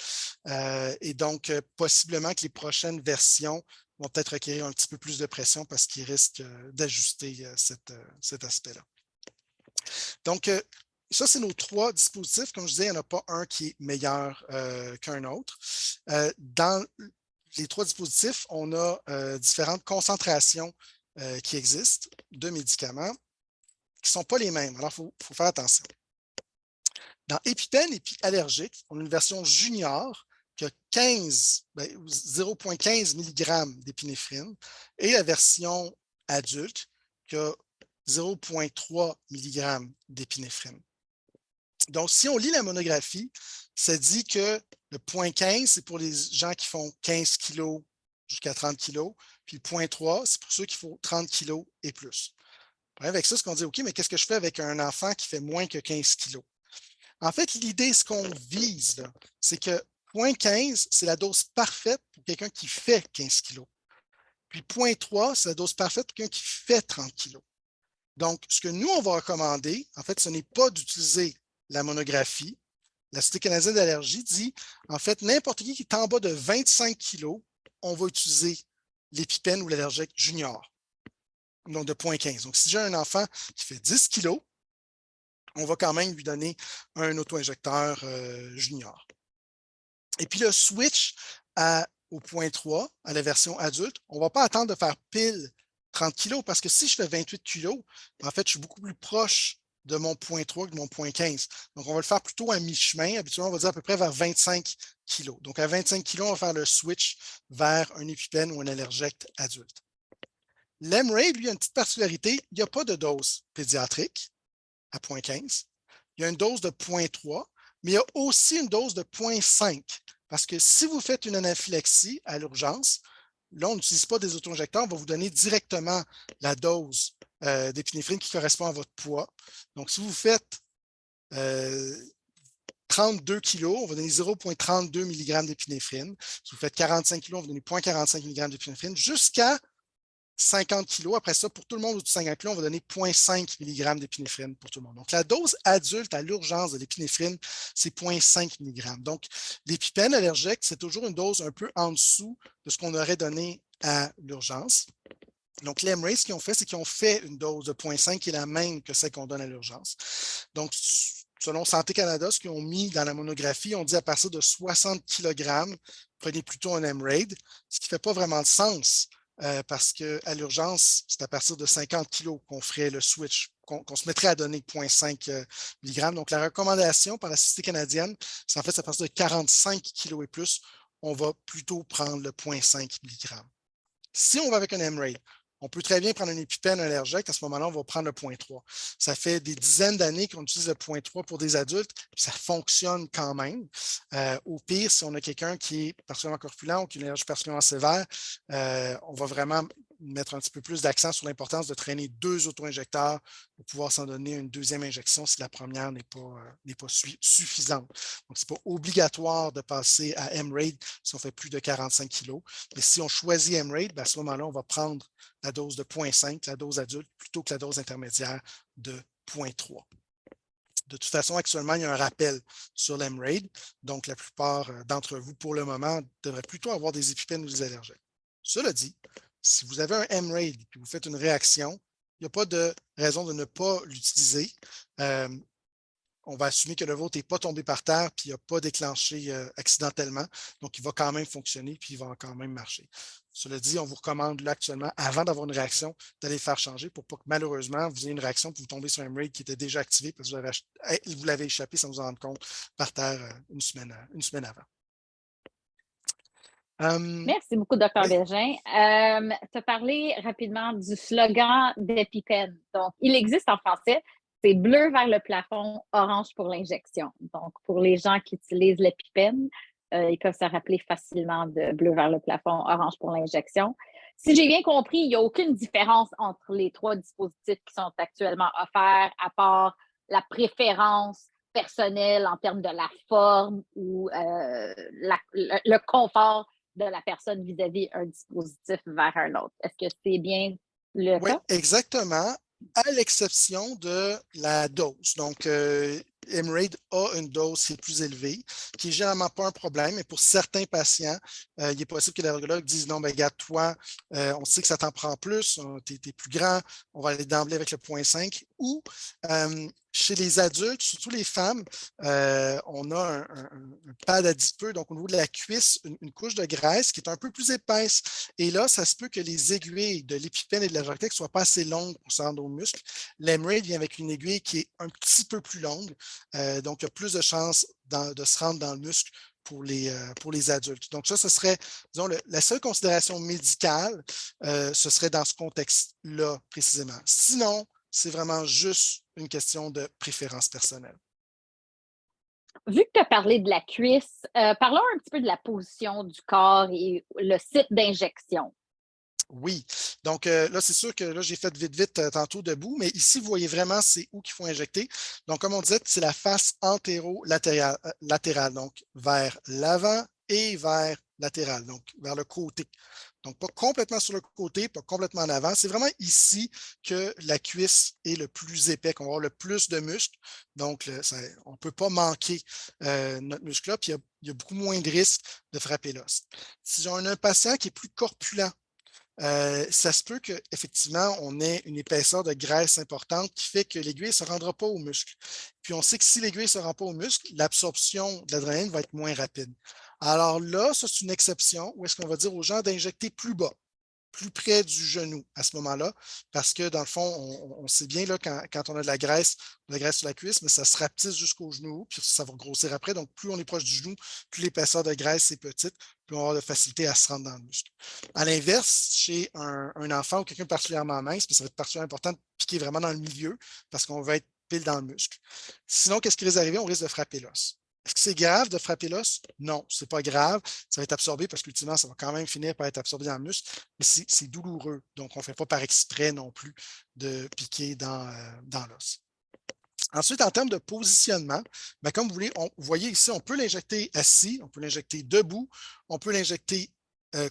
S2: Et donc, possiblement que les prochaines versions vont peut-être requérir un petit peu plus de pression parce qu'ils risquent d'ajuster cet aspect-là. Donc, ça, c'est nos 3 dispositifs. Comme je disais, il n'y en a pas un qui est meilleur qu'un autre. Dans les 3 dispositifs, on a différentes concentrations qui existent de médicaments qui ne sont pas les mêmes. Alors, il faut faire attention. Dans EpiPen et allergique, on a une version junior qui a 0,15 mg d'épinéphrine et la version adulte qui a 0,3 mg d'épinéphrine. Donc, si on lit la monographie, ça dit que le 0,15, c'est pour les gens qui font 15 kg jusqu'à 30 kg, puis le 0,3, c'est pour ceux qui font 30 kg et plus. Avec ça, ce qu'on dit, OK, mais qu'est-ce que je fais avec un enfant qui fait moins que 15 kg? En fait, l'idée, ce qu'on vise, c'est que 0,15, c'est la dose parfaite pour quelqu'un qui fait 15 kg. Puis 0,3, c'est la dose parfaite pour quelqu'un qui fait 30 kg. Donc, ce que nous, on va recommander, en fait, ce n'est pas d'utiliser la monographie. La Société canadienne d'allergie dit, en fait, n'importe qui est en bas de 25 kg, on va utiliser l'EpiPen ou l'allergique junior, donc de 0,15. Donc, si j'ai un enfant qui fait 10 kg, on va quand même lui donner un auto-injecteur junior. Et puis le switch au 0,3, à la version adulte, on ne va pas attendre de faire pile 30 kg parce que si je fais 28 kg, en fait, je suis beaucoup plus proche de mon 0,3 que de mon 0,15. Donc, on va le faire plutôt à mi-chemin. Habituellement, on va dire à peu près vers 25 kg. Donc, à 25 kg, on va faire le switch vers un EpiPen ou un allergique adulte. L'Emerade, lui, a une petite particularité. Il n'y a pas de dose pédiatrique à 0,15. Il y a une dose de 0,3, mais il y a aussi une dose de 0,5. Parce que si vous faites une anaphylaxie à l'urgence, là, on n'utilise pas des auto-injecteurs, on va vous donner directement la dose d'épinéphrine qui correspond à votre poids. Donc, si vous faites 32 kg, on va donner 0,32 mg d'épinéphrine. Si vous faites 45 kg, on va donner 0,45 mg d'épinéphrine jusqu'à 50 kg. Après ça, pour tout le monde au-dessus de 50 kg, on va donner 0,5 mg d'épinéphrine pour tout le monde. Donc, la dose adulte à l'urgence de l'épinéphrine, c'est 0,5 mg. Donc, l'EpiPen allergique, c'est toujours une dose un peu en dessous de ce qu'on aurait donné à l'urgence. Donc, l'Emerade, ce qu'ils ont fait, c'est qu'ils ont fait une dose de 0,5 qui est la même que celle qu'on donne à l'urgence. Donc, selon Santé Canada, ce qu'ils ont mis dans la monographie, on dit à partir de 60 kg, prenez plutôt un Emerade, ce qui ne fait pas vraiment de sens. Parce qu'à l'urgence, c'est à partir de 50 kg qu'on ferait le switch, qu'on se mettrait à donner 0,5 mg. Donc, la recommandation par la Société canadienne, c'est en fait à partir de 45 kg et plus, on va plutôt prendre le 0,5 mg. Si on va avec un Emerade, on peut très bien prendre un EpiPen allergique. À ce moment-là, on va prendre le 0,3. Ça fait des dizaines d'années qu'on utilise le 0,3 pour des adultes, puis ça fonctionne quand même. Au pire, si on a quelqu'un qui est particulièrement corpulent ou qui a une allergie particulièrement sévère, on va vraiment mettre un petit peu plus d'accent sur l'importance de traîner 2 auto-injecteurs pour pouvoir s'en donner une deuxième injection si la première n'est pas suffisante. Donc, ce n'est pas obligatoire de passer à Emerade si on fait plus de 45 kg. Mais si on choisit Emerade, à ce moment-là, on va prendre la dose de 0,5, la dose adulte, plutôt que la dose intermédiaire de 0,3. De toute façon, actuellement, il y a un rappel sur l'Emerade. Donc, la plupart d'entre vous, pour le moment, devraient plutôt avoir des EpiPen ou des allergiques. Cela dit, si vous avez un Emerade et que vous faites une réaction, il n'y a pas de raison de ne pas l'utiliser. On va assumer que le vôtre n'est pas tombé par terre puis il n'a pas déclenché accidentellement. Donc, il va quand même fonctionner puis il va quand même marcher. Cela dit, on vous recommande là actuellement, avant d'avoir une réaction, d'aller le faire changer pour pas que malheureusement, vous ayez une réaction puis vous tombez sur un Emerade qui était déjà activé parce que vous l'avez échappé sans vous en rendre compte par terre une semaine avant.
S1: Merci beaucoup, Dr.
S2: Oui.
S1: Bégin. Tu as parlé rapidement du slogan d'EpiPen. Donc, il existe en français, c'est bleu vers le plafond, orange pour l'injection. Donc, pour les gens qui utilisent l'EpiPen, ils peuvent se rappeler facilement de bleu vers le plafond, orange pour l'injection. Si j'ai bien compris, il n'y a aucune différence entre les 3 dispositifs qui sont actuellement offerts, à part la préférence personnelle en termes de la forme ou le confort de la personne vis-à-vis un dispositif vers un autre. Est-ce que c'est bien le cas?
S2: Oui, exactement, à l'exception de la dose. Donc, Emerade a une dose qui est plus élevée, qui n'est généralement pas un problème, mais pour certains patients, il est possible que l'allergologue dise non, ben regarde, toi, on sait que ça t'en prend plus, tu es plus grand, on va aller d'emblée avec le 0,5. Ou Chez les adultes, surtout les femmes, on a un pad adipeux, donc au niveau de la cuisse, une couche de graisse qui est un peu plus épaisse. Et là, ça se peut que les aiguilles de l'épipène et de la Vortex ne soient pas assez longues pour se rendre au muscle. L'Emerald vient avec une aiguille qui est un petit peu plus longue, donc il y a plus de chances de se rendre dans le muscle pour les adultes. Donc ça, ce serait, disons, la seule considération médicale, ce serait dans ce contexte-là précisément. Sinon, c'est vraiment juste une question de préférence personnelle.
S1: Vu que tu as parlé de la cuisse, parlons un petit peu de la position du corps et le site d'injection.
S2: Oui, donc là, c'est sûr que là, j'ai fait vite tantôt debout, mais ici, vous voyez vraiment c'est où qu'il faut injecter. Donc, comme on disait, c'est la face antéro-latérale, donc vers l'avant et vers latéral, donc vers le côté. Donc, pas complètement sur le côté, pas complètement en avant. C'est vraiment ici que la cuisse est le plus épais, qu'on va avoir le plus de muscles. Donc, on ne peut pas manquer notre muscle-là, puis il y a beaucoup moins de risques de frapper l'os. Si j'ai un patient qui est plus corpulent, ça se peut qu'effectivement, on ait une épaisseur de graisse importante qui fait que l'aiguille ne se rendra pas au muscle. Puis on sait que si l'aiguille ne se rend pas au muscle, l'absorption de l'adrénaline va être moins rapide. Alors là, ça, c'est une exception où est-ce qu'on va dire aux gens d'injecter plus bas, plus près du genou à ce moment-là, parce que dans le fond, on sait bien là, quand on a de la graisse sur la cuisse, mais ça se rapetisse jusqu'au genou, puis ça va grossir après. Donc, plus on est proche du genou, plus l'épaisseur de graisse est petite, plus on va avoir de facilité à se rendre dans le muscle. À l'inverse, chez un enfant ou quelqu'un de particulièrement mince, ça va être particulièrement important de piquer vraiment dans le milieu parce qu'on va être pile dans le muscle. Sinon, qu'est-ce qui risque d'arriver? On risque de frapper l'os. Est-ce que c'est grave de frapper l'os? Non, ce n'est pas grave. Ça va être absorbé parce qu'ultimement, ça va quand même finir par être absorbé dans le muscle, mais c'est douloureux. Donc, on ne fait pas par exprès non plus de piquer dans l'os. Ensuite, en termes de positionnement, bien, comme vous voyez ici, on peut l'injecter assis, on peut l'injecter debout, on peut l'injecter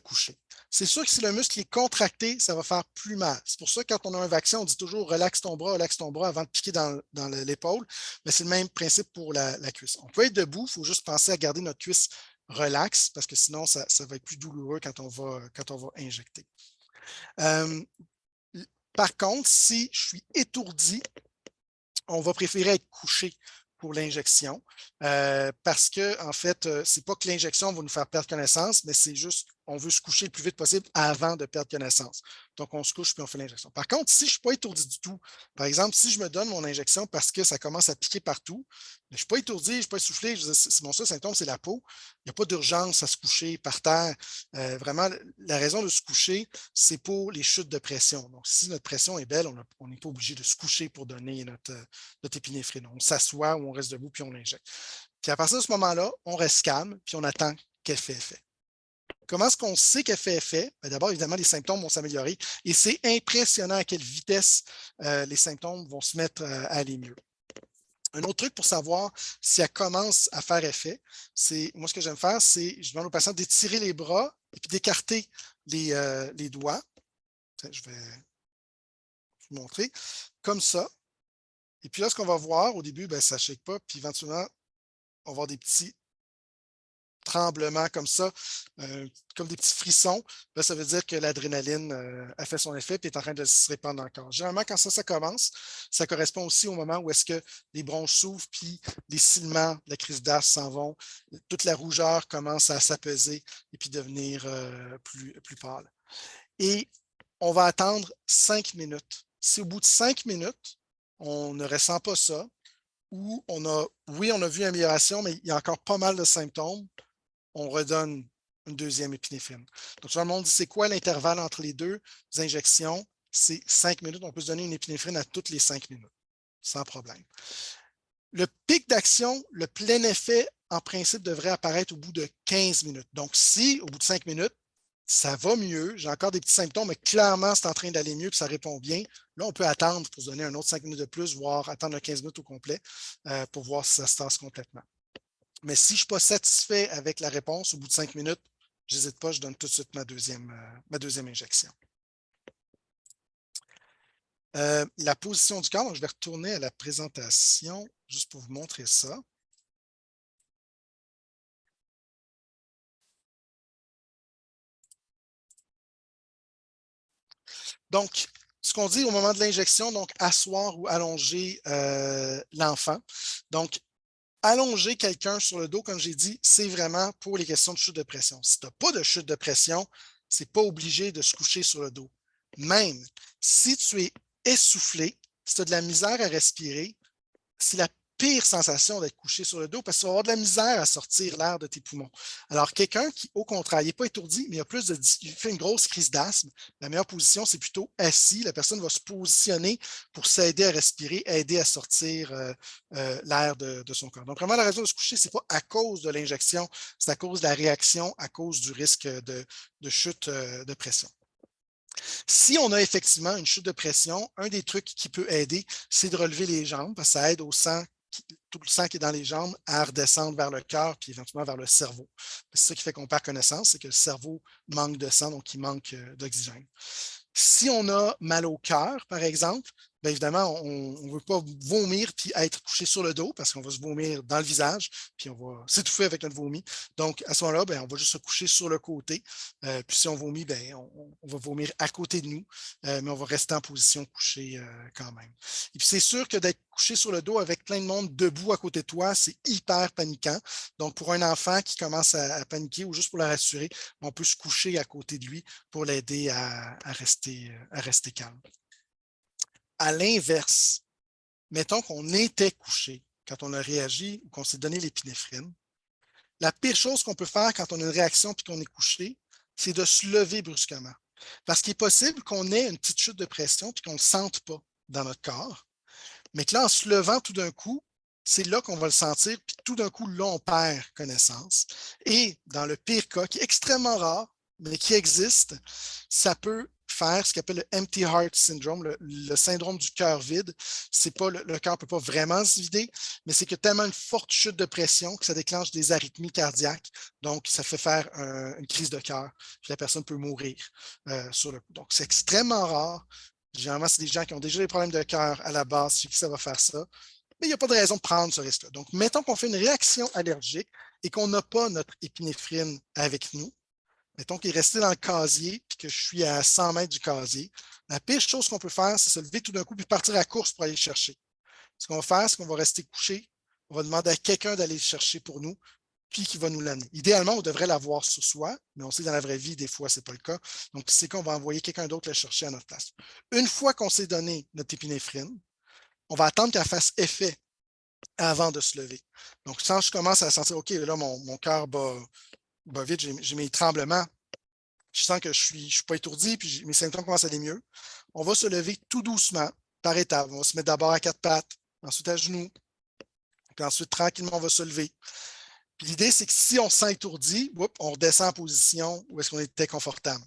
S2: couché. C'est sûr que si le muscle est contracté, ça va faire plus mal. C'est pour ça que quand on a un vaccin, on dit toujours relaxe ton bras avant de piquer dans l'épaule. Mais c'est le même principe pour la cuisse. On peut être debout, il faut juste penser à garder notre cuisse relaxe parce que sinon, ça va être plus douloureux quand on va injecter. Par contre, si je suis étourdi, on va préférer être couché pour l'injection parce que, en fait, c'est pas que l'injection va nous faire perdre connaissance, mais c'est juste on veut se coucher le plus vite possible avant de perdre connaissance. Donc, on se couche puis on fait l'injection. Par contre, si je ne suis pas étourdi du tout, par exemple, si je me donne mon injection parce que ça commence à piquer partout, mais je ne suis pas étourdi, je ne suis pas essoufflé, mon seul symptôme, c'est la peau. Il n'y a pas d'urgence à se coucher par terre. Vraiment, la raison de se coucher, c'est pour les chutes de pression. Donc, si notre pression est belle, on n'est pas obligé de se coucher pour donner notre épinéphrine. On s'assoit ou on reste debout puis on l'injecte. Puis à partir de ce moment-là, on reste calme puis on attend qu'elle fait effet. Comment est-ce qu'on sait qu'elle fait effet? D'abord, évidemment, les symptômes vont s'améliorer et c'est impressionnant à quelle vitesse les symptômes vont se mettre à aller mieux. Un autre truc pour savoir si elle commence à faire effet, c'est, moi, ce que j'aime faire, c'est, je demande aux patients d'étirer les bras et puis d'écarter les doigts. Je vais vous montrer. Comme ça. Et puis là, ce qu'on va voir, au début, ça ne shake pas, puis éventuellement, on va avoir des petits tremblements comme ça, comme des petits frissons. Là, ça veut dire que l'adrénaline a fait son effet et est en train de se répandre dans le corps. Généralement, quand ça commence, ça correspond aussi au moment où est-ce que les bronches s'ouvrent puis les cils-lements de la crise d'asthme s'en vont. Toute la rougeur commence à s'apaiser et puis devenir plus pâle. Et on va attendre 5 minutes. Si au bout de 5 minutes, on ne ressent pas ça, ou on a vu une amélioration, mais il y a encore pas mal de symptômes, on redonne une deuxième épinéphrine. Donc, tout le monde dit, c'est quoi l'intervalle entre les deux injections? C'est 5 minutes. On peut se donner une épinéphrine à toutes les 5 minutes, sans problème. Le pic d'action, le plein effet, en principe, devrait apparaître au bout de 15 minutes. Donc, si, au bout de 5 minutes, ça va mieux, j'ai encore des petits symptômes, mais clairement, c'est en train d'aller mieux et ça répond bien. Là, on peut attendre pour se donner un autre 5 minutes de plus, voire attendre 15 minutes au complet pour voir si ça se tasse complètement. Mais si je ne suis pas satisfait avec la réponse au bout de 5 minutes, je n'hésite pas, je donne tout de suite ma deuxième injection. La position du corps, donc je vais retourner à la présentation juste pour vous montrer ça. Donc, ce qu'on dit au moment de l'injection, donc asseoir ou allonger l'enfant. Donc, allonger quelqu'un sur le dos, comme j'ai dit, c'est vraiment pour les questions de chute de pression. Si tu n'as pas de chute de pression, ce n'est pas obligé de se coucher sur le dos. Même si tu es essoufflé, si tu as de la misère à respirer, c'est la pire sensation d'être couché sur le dos parce que tu vas avoir de la misère à sortir l'air de tes poumons. Alors, quelqu'un qui, au contraire, il n'est pas étourdi, mais il fait une grosse crise d'asthme, la meilleure position, c'est plutôt assis. La personne va se positionner pour s'aider à respirer, aider à sortir l'air de son corps. Donc, vraiment, la raison de se coucher, ce n'est pas à cause de l'injection, c'est à cause de la réaction, à cause du risque de chute de pression. Si on a effectivement une chute de pression, un des trucs qui peut aider, c'est de relever les jambes, parce que ça aide au sang, tout le sang qui est dans les jambes, à redescendre vers le cœur, puis éventuellement vers le cerveau. C'est ça qui fait qu'on perd connaissance, c'est que le cerveau manque de sang, donc il manque d'oxygène. Si on a mal au cœur, par exemple, bien évidemment, on ne veut pas vomir puis être couché sur le dos parce qu'on va se vomir dans le visage, puis on va s'étouffer avec notre vomi. Donc, à ce moment-là, bien, on va juste se coucher sur le côté. Puis si on vomit, bien, on va vomir à côté de nous, mais on va rester en position couchée quand même. Et puis, c'est sûr que d'être couché sur le dos avec plein de monde debout à côté de toi, c'est hyper paniquant. Donc, pour un enfant qui commence à paniquer ou juste pour le rassurer, on peut se coucher à côté de lui pour l'aider à rester calme. À l'inverse, mettons qu'on était couché quand on a réagi ou qu'on s'est donné l'épinéphrine. La pire chose qu'on peut faire quand on a une réaction et qu'on est couché, c'est de se lever brusquement. Parce qu'il est possible qu'on ait une petite chute de pression et qu'on ne le sente pas dans notre corps. Mais que là, en se levant tout d'un coup, c'est là qu'on va le sentir, puis tout d'un coup, là, on perd connaissance. Et dans le pire cas, qui est extrêmement rare, mais qui existe, ça peut faire ce qu'on appelle le empty heart syndrome, le syndrome du cœur vide. C'est pas le cœur ne peut pas vraiment se vider, mais c'est que tellement une forte chute de pression que ça déclenche des arythmies cardiaques. Donc, ça fait faire une crise de cœur, puis la personne peut mourir sur le coup. Donc, c'est extrêmement rare. Généralement, c'est des gens qui ont déjà des problèmes de cœur à la base, chez qui ça va faire ça. Mais il n'y a pas de raison de prendre ce risque-là. Donc, mettons qu'on fait une réaction allergique et qu'on n'a pas notre épinéphrine avec nous. Mettons qu'il est resté dans le casier et que je suis à 100 mètres du casier. La pire chose qu'on peut faire, c'est se lever tout d'un coup et partir à la course pour aller le chercher. Ce qu'on va faire, c'est qu'on va rester couché. On va demander à quelqu'un d'aller le chercher pour nous, puis qui va nous l'amener. Idéalement, on devrait l'avoir sur soi, mais on sait que dans la vraie vie, des fois, ce n'est pas le cas. Donc, c'est qu'on va envoyer quelqu'un d'autre le chercher à notre place. Une fois qu'on s'est donné notre épinéphrine, on va attendre qu'elle fasse effet avant de se lever. Donc, quand je commence à sentir, OK, là, mon cœur bat vite, j'ai mes tremblements, je sens que je ne suis pas étourdi, puis mes symptômes commencent à aller mieux. On va se lever tout doucement, par étapes. On va se mettre d'abord à quatre pattes, ensuite à genoux, puis ensuite, tranquillement, on va se lever. Puis l'idée, c'est que si on se sent étourdi, on redescend en position où est-ce qu'on était confortable.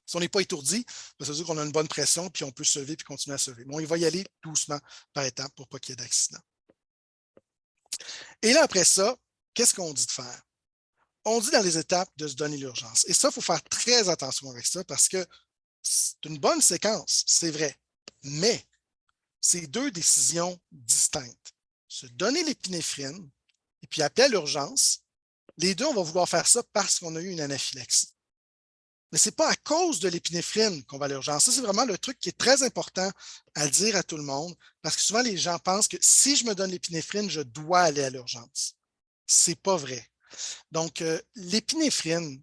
S2: Si on n'est pas étourdi, ça veut dire qu'on a une bonne pression, puis on peut se lever puis continuer à se lever. Bon, il va y aller doucement par étapes pour pas qu'il y ait d'accident. Et là, après ça, qu'est-ce qu'on dit de faire? On dit dans les étapes de se donner l'urgence. Et ça, il faut faire très attention avec ça parce que c'est une bonne séquence, c'est vrai. Mais c'est deux décisions distinctes. Se donner l'épinéphrine et puis appeler à l'urgence, les deux, on va vouloir faire ça parce qu'on a eu une anaphylaxie. Mais ce n'est pas à cause de l'épinéphrine qu'on va à l'urgence. Ça, c'est vraiment le truc qui est très important à dire à tout le monde parce que souvent, les gens pensent que si je me donne l'épinéphrine, je dois aller à l'urgence. Ce n'est pas vrai. Donc, l'épinéphrine,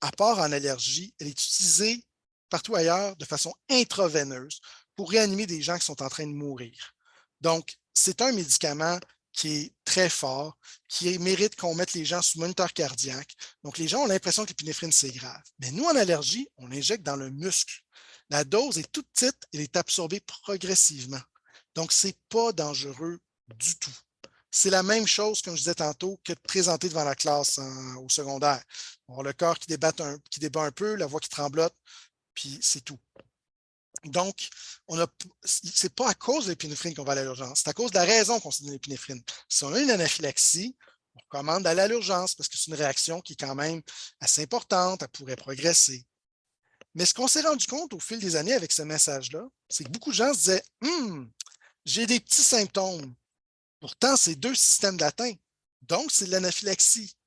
S2: à part en allergie, elle est utilisée partout ailleurs de façon intraveineuse pour réanimer des gens qui sont en train de mourir. Donc, c'est un médicament qui est très fort, qui mérite qu'on mette les gens sous moniteur cardiaque. Donc, les gens ont l'impression que l'épinéphrine, c'est grave. Mais nous, en allergie, on l'injecte dans le muscle. La dose est toute petite, elle est absorbée progressivement. Donc, ce n'est pas dangereux du tout. C'est la même chose, comme je disais tantôt, que de présenter devant la classe au secondaire. On a le corps qui débat un peu, la voix qui tremblote, puis c'est tout. Donc, ce n'est pas à cause de l'épinéphrine qu'on va aller à l'urgence, c'est à cause de la raison qu'on se donne l'épinéphrine. Si on a une anaphylaxie, on recommande d'aller à l'urgence parce que c'est une réaction qui est quand même assez importante, elle pourrait progresser. Mais ce qu'on s'est rendu compte au fil des années avec ce message-là, c'est que beaucoup de gens se disaient « j'ai des petits symptômes ». Pourtant, c'est deux systèmes d'atteintes. Donc, c'est de l'anaphylaxie.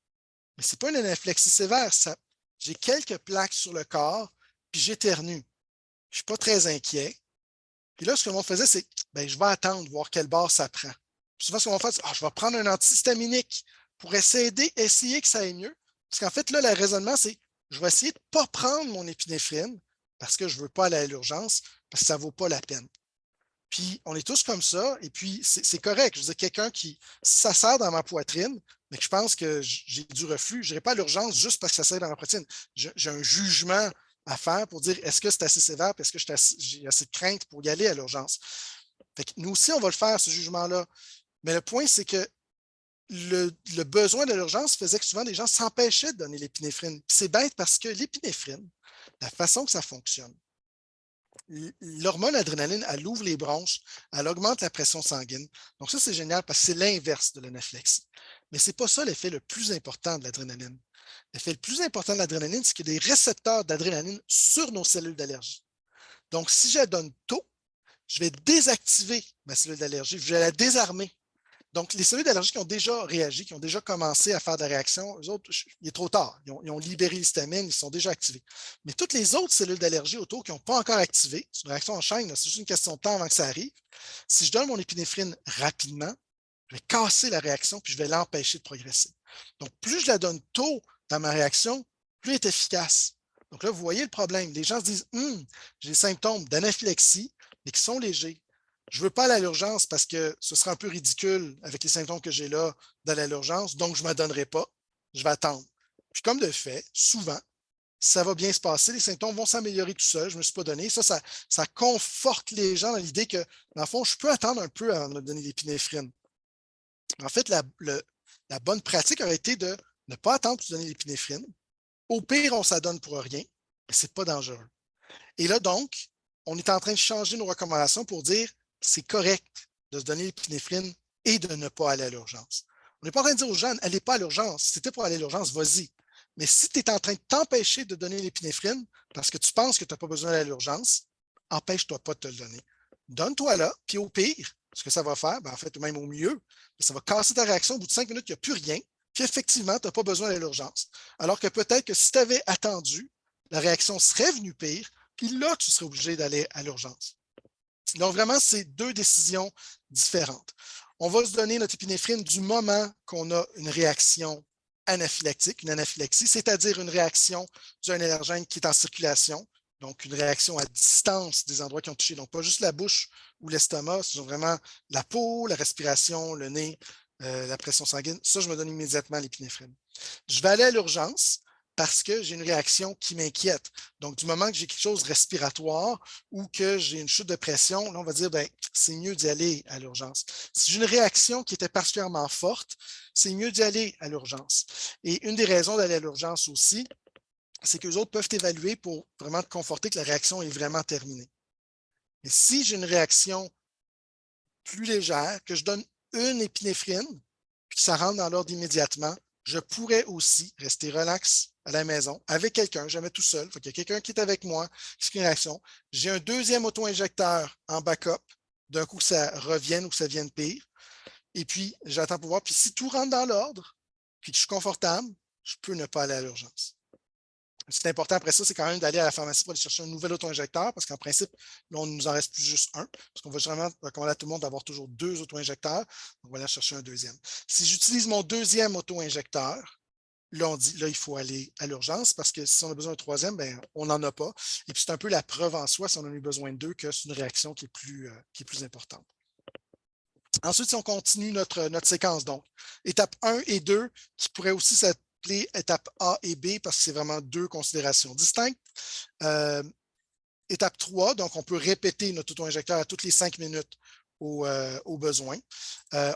S2: Mais ce n'est pas une anaphylaxie sévère. J'ai quelques plaques sur le corps, puis j'éternue. je ne suis pas très inquiet. Puis là, ce que l'on faisait, c'est ben, je vais attendre, voir quel bord ça prend. Puis souvent, ce qu'on va faire, c'est je vais prendre un antihistaminique pour essayer que ça aille mieux. Parce qu'en fait, là, le raisonnement, c'est je vais essayer de ne pas prendre mon épinéphrine parce que je ne veux pas aller à l'urgence, parce que ça ne vaut pas la peine. Puis on est tous comme ça, et puis c'est correct. Je veux dire, quelqu'un qui, si ça serre dans ma poitrine, mais que je pense que j'ai du reflux, je n'irai pas à l'urgence juste parce que ça serre dans ma poitrine. J'ai un jugement à faire pour dire est-ce que c'est assez sévère, est-ce que j'ai assez de crainte pour y aller à l'urgence. Fait que nous aussi, on va le faire, ce jugement-là. Mais le point, c'est que le besoin de l'urgence faisait que souvent les gens s'empêchaient de donner l'épinéphrine. C'est bête parce que l'épinéphrine, la façon que ça fonctionne, l'hormone adrénaline, elle ouvre les bronches, elle augmente la pression sanguine. Donc ça, c'est génial parce que c'est l'inverse de l'anaphylaxie. Mais ce n'est pas ça l'effet le plus important de l'adrénaline. L'effet le plus important de l'adrénaline, c'est qu'il y a des récepteurs d'adrénaline sur nos cellules d'allergie. Donc, si je la donne tôt, je vais désactiver ma cellule d'allergie, je vais la désarmer. Donc, les cellules d'allergie qui ont déjà réagi, qui ont déjà commencé à faire des réactions, eux autres, il est trop tard. Ils ont libéré l'histamine, ils sont déjà activés. Mais toutes les autres cellules d'allergie autour qui n'ont pas encore activé, c'est une réaction en chaîne, c'est juste une question de temps avant que ça arrive. Si je donne mon épinéphrine rapidement, je vais casser la réaction puis je vais l'empêcher de progresser. Donc, plus je la donne tôt dans ma réaction, plus elle est efficace. Donc là, vous voyez le problème. Les gens se disent j'ai des symptômes d'anaphylaxie, mais qui sont légers. Je ne veux pas aller à l'urgence parce que ce serait un peu ridicule avec les symptômes que j'ai là d'aller à l'urgence, donc je ne me donnerai pas. Je vais attendre. Puis comme de fait, souvent, ça va bien se passer, les symptômes vont s'améliorer tout seul, je ne me suis pas donné. Ça conforte les gens dans l'idée que, dans le fond, je peux attendre un peu avant de me donner l'épinéphrine. En fait, la bonne pratique aurait été de ne pas attendre pour se donner l'épinéphrine. Au pire, on s'adonne pour rien, mais ce n'est pas dangereux. Et là, donc, on est en train de changer nos recommandations pour dire c'est correct de se donner l'épinéphrine et de ne pas aller à l'urgence. On n'est pas en train de dire aux gens, n'allez pas à l'urgence. Si c'était pour aller à l'urgence, vas-y. Mais si tu es en train de t'empêcher de donner l'épinéphrine parce que tu penses que tu n'as pas besoin d'aller à l'urgence, empêche-toi pas de te le donner. Donne-toi là, puis au pire, ce que ça va faire, en fait, ou même au mieux, ça va casser ta réaction. Au bout de 5 minutes, il n'y a plus rien. Puis effectivement, tu n'as pas besoin d'aller à l'urgence. Alors que peut-être que si tu avais attendu, la réaction serait venue pire, puis là, tu serais obligé d'aller à l'urgence. Donc, vraiment, c'est deux décisions différentes. On va se donner notre épinéphrine du moment qu'on a une réaction anaphylactique, une anaphylaxie, c'est-à-dire une réaction d'un allergène qui est en circulation, donc une réaction à distance des endroits qui ont touché. Donc, pas juste la bouche ou l'estomac, c'est vraiment la peau, la respiration, le nez, la pression sanguine. Ça, je me donne immédiatement l'épinéphrine. Je vais aller à l'urgence parce que j'ai une réaction qui m'inquiète. Donc, du moment que j'ai quelque chose de respiratoire ou que j'ai une chute de pression, là, on va dire, ben, c'est mieux d'y aller à l'urgence. Si j'ai une réaction qui était particulièrement forte, c'est mieux d'y aller à l'urgence. Et une des raisons d'aller à l'urgence aussi, c'est qu'eux autres peuvent évaluer pour vraiment te conforter que la réaction est vraiment terminée. Mais si j'ai une réaction plus légère, que je donne une épinéphrine, puis que ça rentre dans l'ordre immédiatement, je pourrais aussi rester relax à la maison avec quelqu'un, jamais tout seul. Il y a quelqu'un qui est avec moi, qui fait une réaction. J'ai un deuxième auto-injecteur en backup, d'un coup que ça revienne ou que ça vienne pire. Et puis, j'attends pour voir. Puis si tout rentre dans l'ordre, puis que je suis confortable, je peux ne pas aller à l'urgence. Ce qui est important après ça, c'est quand même d'aller à la pharmacie pour aller chercher un nouvel auto-injecteur parce qu'en principe, là, on ne nous en reste plus juste un. Parce qu'on va vraiment recommander à tout le monde d'avoir toujours 2 auto-injecteurs. On va aller chercher un deuxième. Si j'utilise mon deuxième auto-injecteur, là, on dit, là, il faut aller à l'urgence parce que si on a besoin d'un troisième, ben, on n'en a pas. Et puis, c'est un peu la preuve en soi, si on en a eu besoin de 2, que c'est une réaction qui est plus importante. Ensuite, si on continue notre séquence, donc, étape 1 et 2, qui pourrait aussi s'appeler étape A et B parce que c'est vraiment 2 considérations distinctes. Étape 3, donc on peut répéter notre auto-injecteur à toutes les 5 minutes au besoin.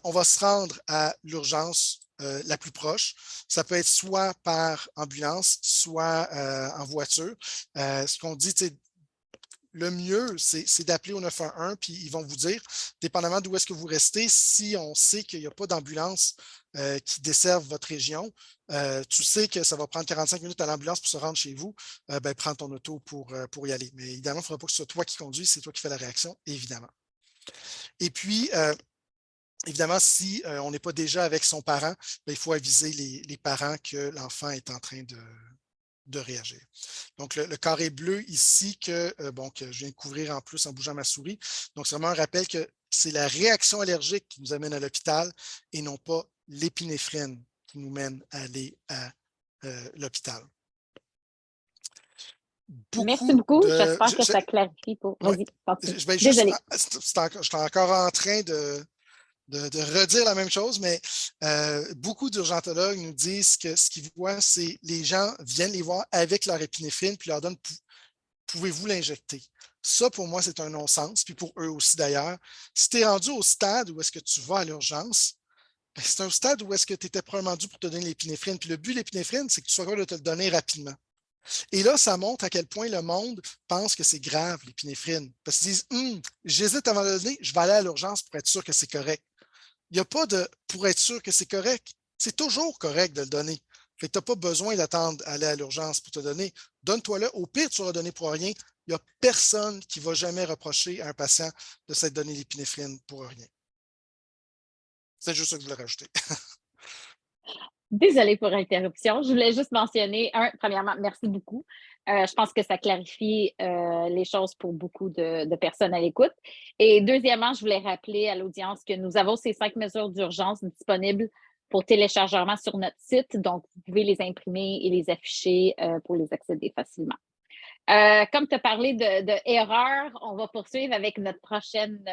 S2: On va se rendre à l'urgence la plus proche. Ça peut être soit par ambulance, soit en voiture. Ce qu'on dit, le mieux, c'est d'appeler au 911, puis ils vont vous dire, dépendamment d'où est-ce que vous restez, si on sait qu'il n'y a pas d'ambulance qui desserve votre région, tu sais que ça va prendre 45 minutes à l'ambulance pour se rendre chez vous, ben, prends ton auto pour y aller. Mais évidemment, il ne faudra pas que ce soit toi qui conduis, c'est toi qui fais la réaction, évidemment. Et puis, évidemment, si on n'est pas déjà avec son parent, ben, il faut aviser les parents que l'enfant est en train de réagir. Donc, le carré bleu ici que je viens de couvrir en plus en bougeant ma souris. Donc, c'est vraiment un rappel que c'est la réaction allergique qui nous amène à l'hôpital et non pas l'épinéphrine qui nous mène à aller à l'hôpital.
S1: Merci beaucoup.
S2: de...
S1: J'espère que ça clarifie pour.
S2: Ouais.
S1: Vas-y, continue.
S2: Je vais juste,
S1: Désolée.
S2: je suis encore en train de redire la même chose, mais beaucoup d'urgentologues nous disent que ce qu'ils voient, c'est les gens viennent les voir avec leur épinéphrine puis leur donnent pouvez-vous l'injecter? Ça, pour moi, c'est un non-sens, puis pour eux aussi d'ailleurs. Si tu es rendu au stade où est-ce que tu vas à l'urgence, ben, c'est un stade où est-ce que tu étais probablement dû pour te donner l'épinéphrine. Puis le but de l'épinéphrine, c'est que tu sois capable de te le donner rapidement. Et là, ça montre à quel point le monde pense que c'est grave, l'épinéphrine. Parce qu'ils disent, j'hésite avant de le donner, je vais aller à l'urgence pour être sûr que c'est correct. Il n'y a pas de pour être sûr que c'est correct. C'est toujours correct de le donner. Fait que tu n'as pas besoin d'attendre d'aller à l'urgence pour te donner. Donne-toi-le. Au pire, tu vas le donner pour rien. Il n'y a personne qui va jamais reprocher à un patient de s'être donné l'épinéphrine pour rien. C'est juste ça que je voulais rajouter.
S1: Désolée pour l'interruption. Je voulais juste mentionner, premièrement, merci beaucoup. Je pense que ça clarifie les choses pour beaucoup de personnes à l'écoute. Et deuxièmement, je voulais rappeler à l'audience que nous avons ces 5 mesures d'urgence disponibles pour téléchargement sur notre site. Donc, vous pouvez les imprimer et les afficher pour les accéder facilement. Comme tu as parlé de erreurs, on va poursuivre avec notre prochaine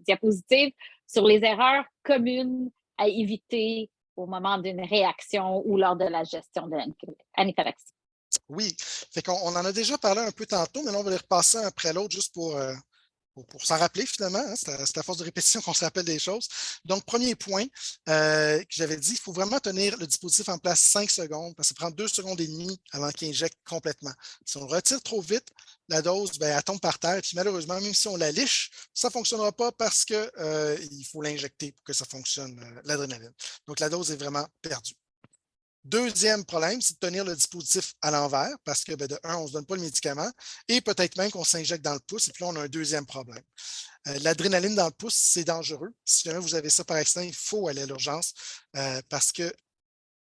S1: diapositive sur les erreurs communes à éviter au moment d'une réaction ou lors de la gestion de l'anaphylaxie.
S2: Oui, fait qu'on en a déjà parlé un peu tantôt, mais là, on va les repasser un après l'autre juste pour s'en rappeler finalement. Hein, c'est à force de répétition qu'on se rappelle des choses. Donc, premier point que j'avais dit, il faut vraiment tenir le dispositif en place 5 secondes parce que ça prend 2 secondes et demie avant qu'il injecte complètement. Si on retire trop vite, la dose, elle tombe par terre. Et puis malheureusement, même si on la liche, ça ne fonctionnera pas parce qu'il faut l'injecter pour que ça fonctionne, l'adrénaline. Donc, la dose est vraiment perdue. Deuxième problème, c'est de tenir le dispositif à l'envers parce que, de un, on ne se donne pas le médicament et peut-être même qu'on s'injecte dans le pouce et puis là, on a un deuxième problème. L'adrénaline dans le pouce, c'est dangereux. Si jamais vous avez ça par accident, il faut aller à l'urgence parce que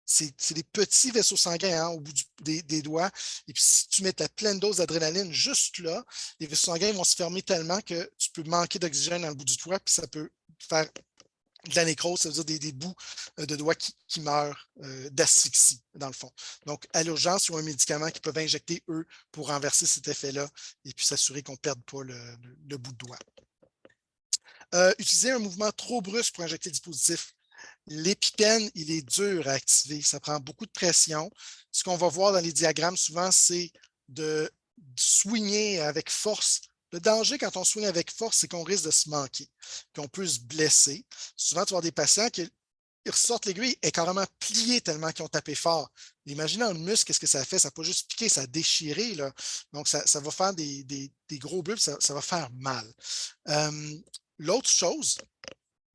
S2: c'est des petits vaisseaux sanguins au bout des doigts. Et puis, si tu mets ta pleine dose d'adrénaline juste là, les vaisseaux sanguins vont se fermer tellement que tu peux manquer d'oxygène dans le bout du doigt puis ça peut faire de la nécrose, ça veut dire des bouts de doigts qui meurent d'asphyxie, dans le fond. Donc, à l'urgence, ils ont un médicament qu'ils peuvent injecter, eux, pour renverser cet effet-là et puis s'assurer qu'on ne perde pas le bout de doigt. Utiliser un mouvement trop brusque pour injecter le dispositif. L'épipène, il est dur à activer. Ça prend beaucoup de pression. Ce qu'on va voir dans les diagrammes, souvent, c'est de soigner avec force. Le danger quand on soigne avec force, c'est qu'on risque de se manquer, qu'on peut se blesser. Souvent, tu vas avoir des patients qui ressortent l'aiguille et carrément pliée tellement qu'ils ont tapé fort. Imaginez un muscle, qu'est-ce que ça fait? Ça n'a pas juste piqué, ça a déchiré. Là. Donc, ça va faire des gros bleus, ça va faire mal. L'autre chose,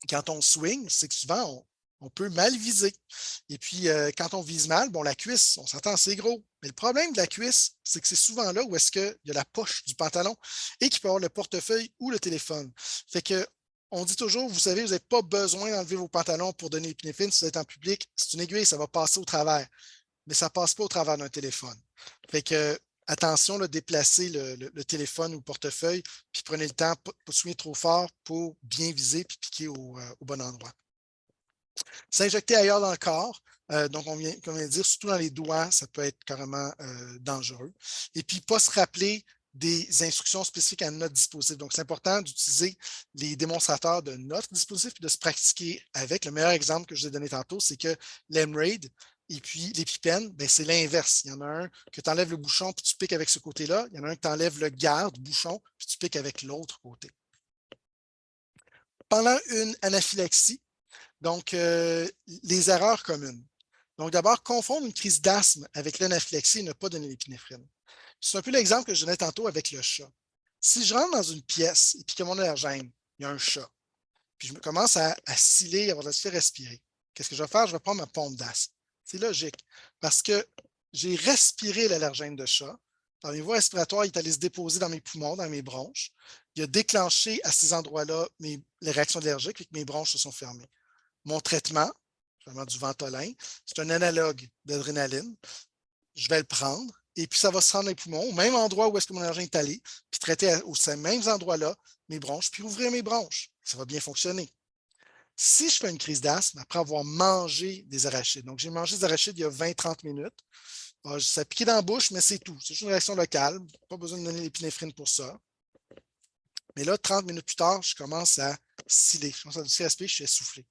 S2: quand on swing, c'est que souvent, on peut mal viser. Et puis, quand on vise mal, la cuisse, on s'entend, c'est gros. Mais le problème de la cuisse, c'est que c'est souvent là où est-ce qu'il y a la poche du pantalon et qu'il peut y avoir le portefeuille ou le téléphone. Fait que, on dit toujours, vous savez, vous n'avez pas besoin d'enlever vos pantalons pour donner l'épinéphrine si vous êtes en public. C'est une aiguille, ça va passer au travers. Mais ça ne passe pas au travers d'un téléphone. Fait que, attention, là, déplacez le téléphone ou le portefeuille, puis prenez le temps, pas de soigner trop fort pour bien viser puis piquer au bon endroit. S'injecter ailleurs dans le corps, donc comme on vient de dire, surtout dans les doigts, ça peut être carrément dangereux. Et puis, pas se rappeler des instructions spécifiques à notre dispositif. Donc, c'est important d'utiliser les démonstrateurs de notre dispositif et de se pratiquer avec. Le meilleur exemple que je vous ai donné tantôt, c'est que l'Emerade et puis l'épipène, c'est l'inverse. Il y en a un que tu enlèves le bouchon puis tu piques avec ce côté-là. Il y en a un que tu enlèves le garde-bouchon puis tu piques avec l'autre côté. Pendant une anaphylaxie, donc, les erreurs communes. Donc, d'abord, confondre une crise d'asthme avec l'anaphylaxie et ne pas donner l'épinéphrine. C'est un peu l'exemple que je donnais tantôt avec le chat. Si je rentre dans une pièce et puis que mon allergène, il y a un chat, puis je commence à sciller, à avoir de la respirer, qu'est-ce que je vais faire? Je vais prendre ma pompe d'asthme. C'est logique parce que j'ai respiré l'allergène de chat. Dans mes voies respiratoires, il est allé se déposer dans mes poumons, dans mes bronches. Il a déclenché à ces endroits-là les réactions allergiques et que mes bronches se sont fermées. Mon traitement, vraiment du Ventolin, c'est un analogue d'adrénaline. Je vais le prendre et puis ça va se rendre dans les poumons, au même endroit où est-ce que mon allergène est allé, puis traiter aux mêmes endroits-là mes bronches, puis ouvrir mes bronches. Ça va bien fonctionner. Si je fais une crise d'asthme après avoir mangé des arachides, donc j'ai mangé des arachides il y a 20-30 minutes, ça a piqué dans la bouche, mais c'est tout. C'est juste une réaction locale. Pas besoin de donner l'épinéphrine pour ça. Mais là, 30 minutes plus tard, je commence à sciller. Je commence à respirer, je suis essoufflé.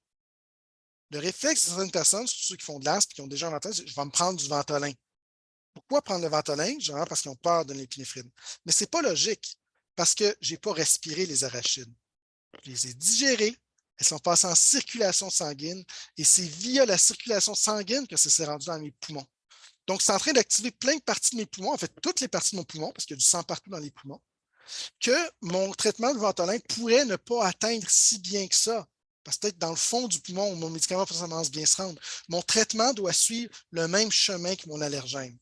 S2: Le réflexe de certaines personnes, surtout ceux qui font de l'asthme et qui ont déjà un Ventolin, c'est je vais me prendre du Ventolin. Pourquoi prendre le Ventolin? Généralement parce qu'ils ont peur de l'épinéphrine. Mais ce n'est pas logique parce que je n'ai pas respiré les arachides. Je les ai digérés, elles sont passées en circulation sanguine et c'est via la circulation sanguine que ça s'est rendu dans mes poumons. Donc, c'est en train d'activer plein de parties de mes poumons, en fait, toutes les parties de mon poumon, parce qu'il y a du sang partout dans les poumons, que mon traitement de Ventolin pourrait ne pas atteindre si bien que ça. Parce que peut-être dans le fond du poumon, mon médicament commence bien se rendre. Mon traitement doit suivre le même chemin que mon allergène.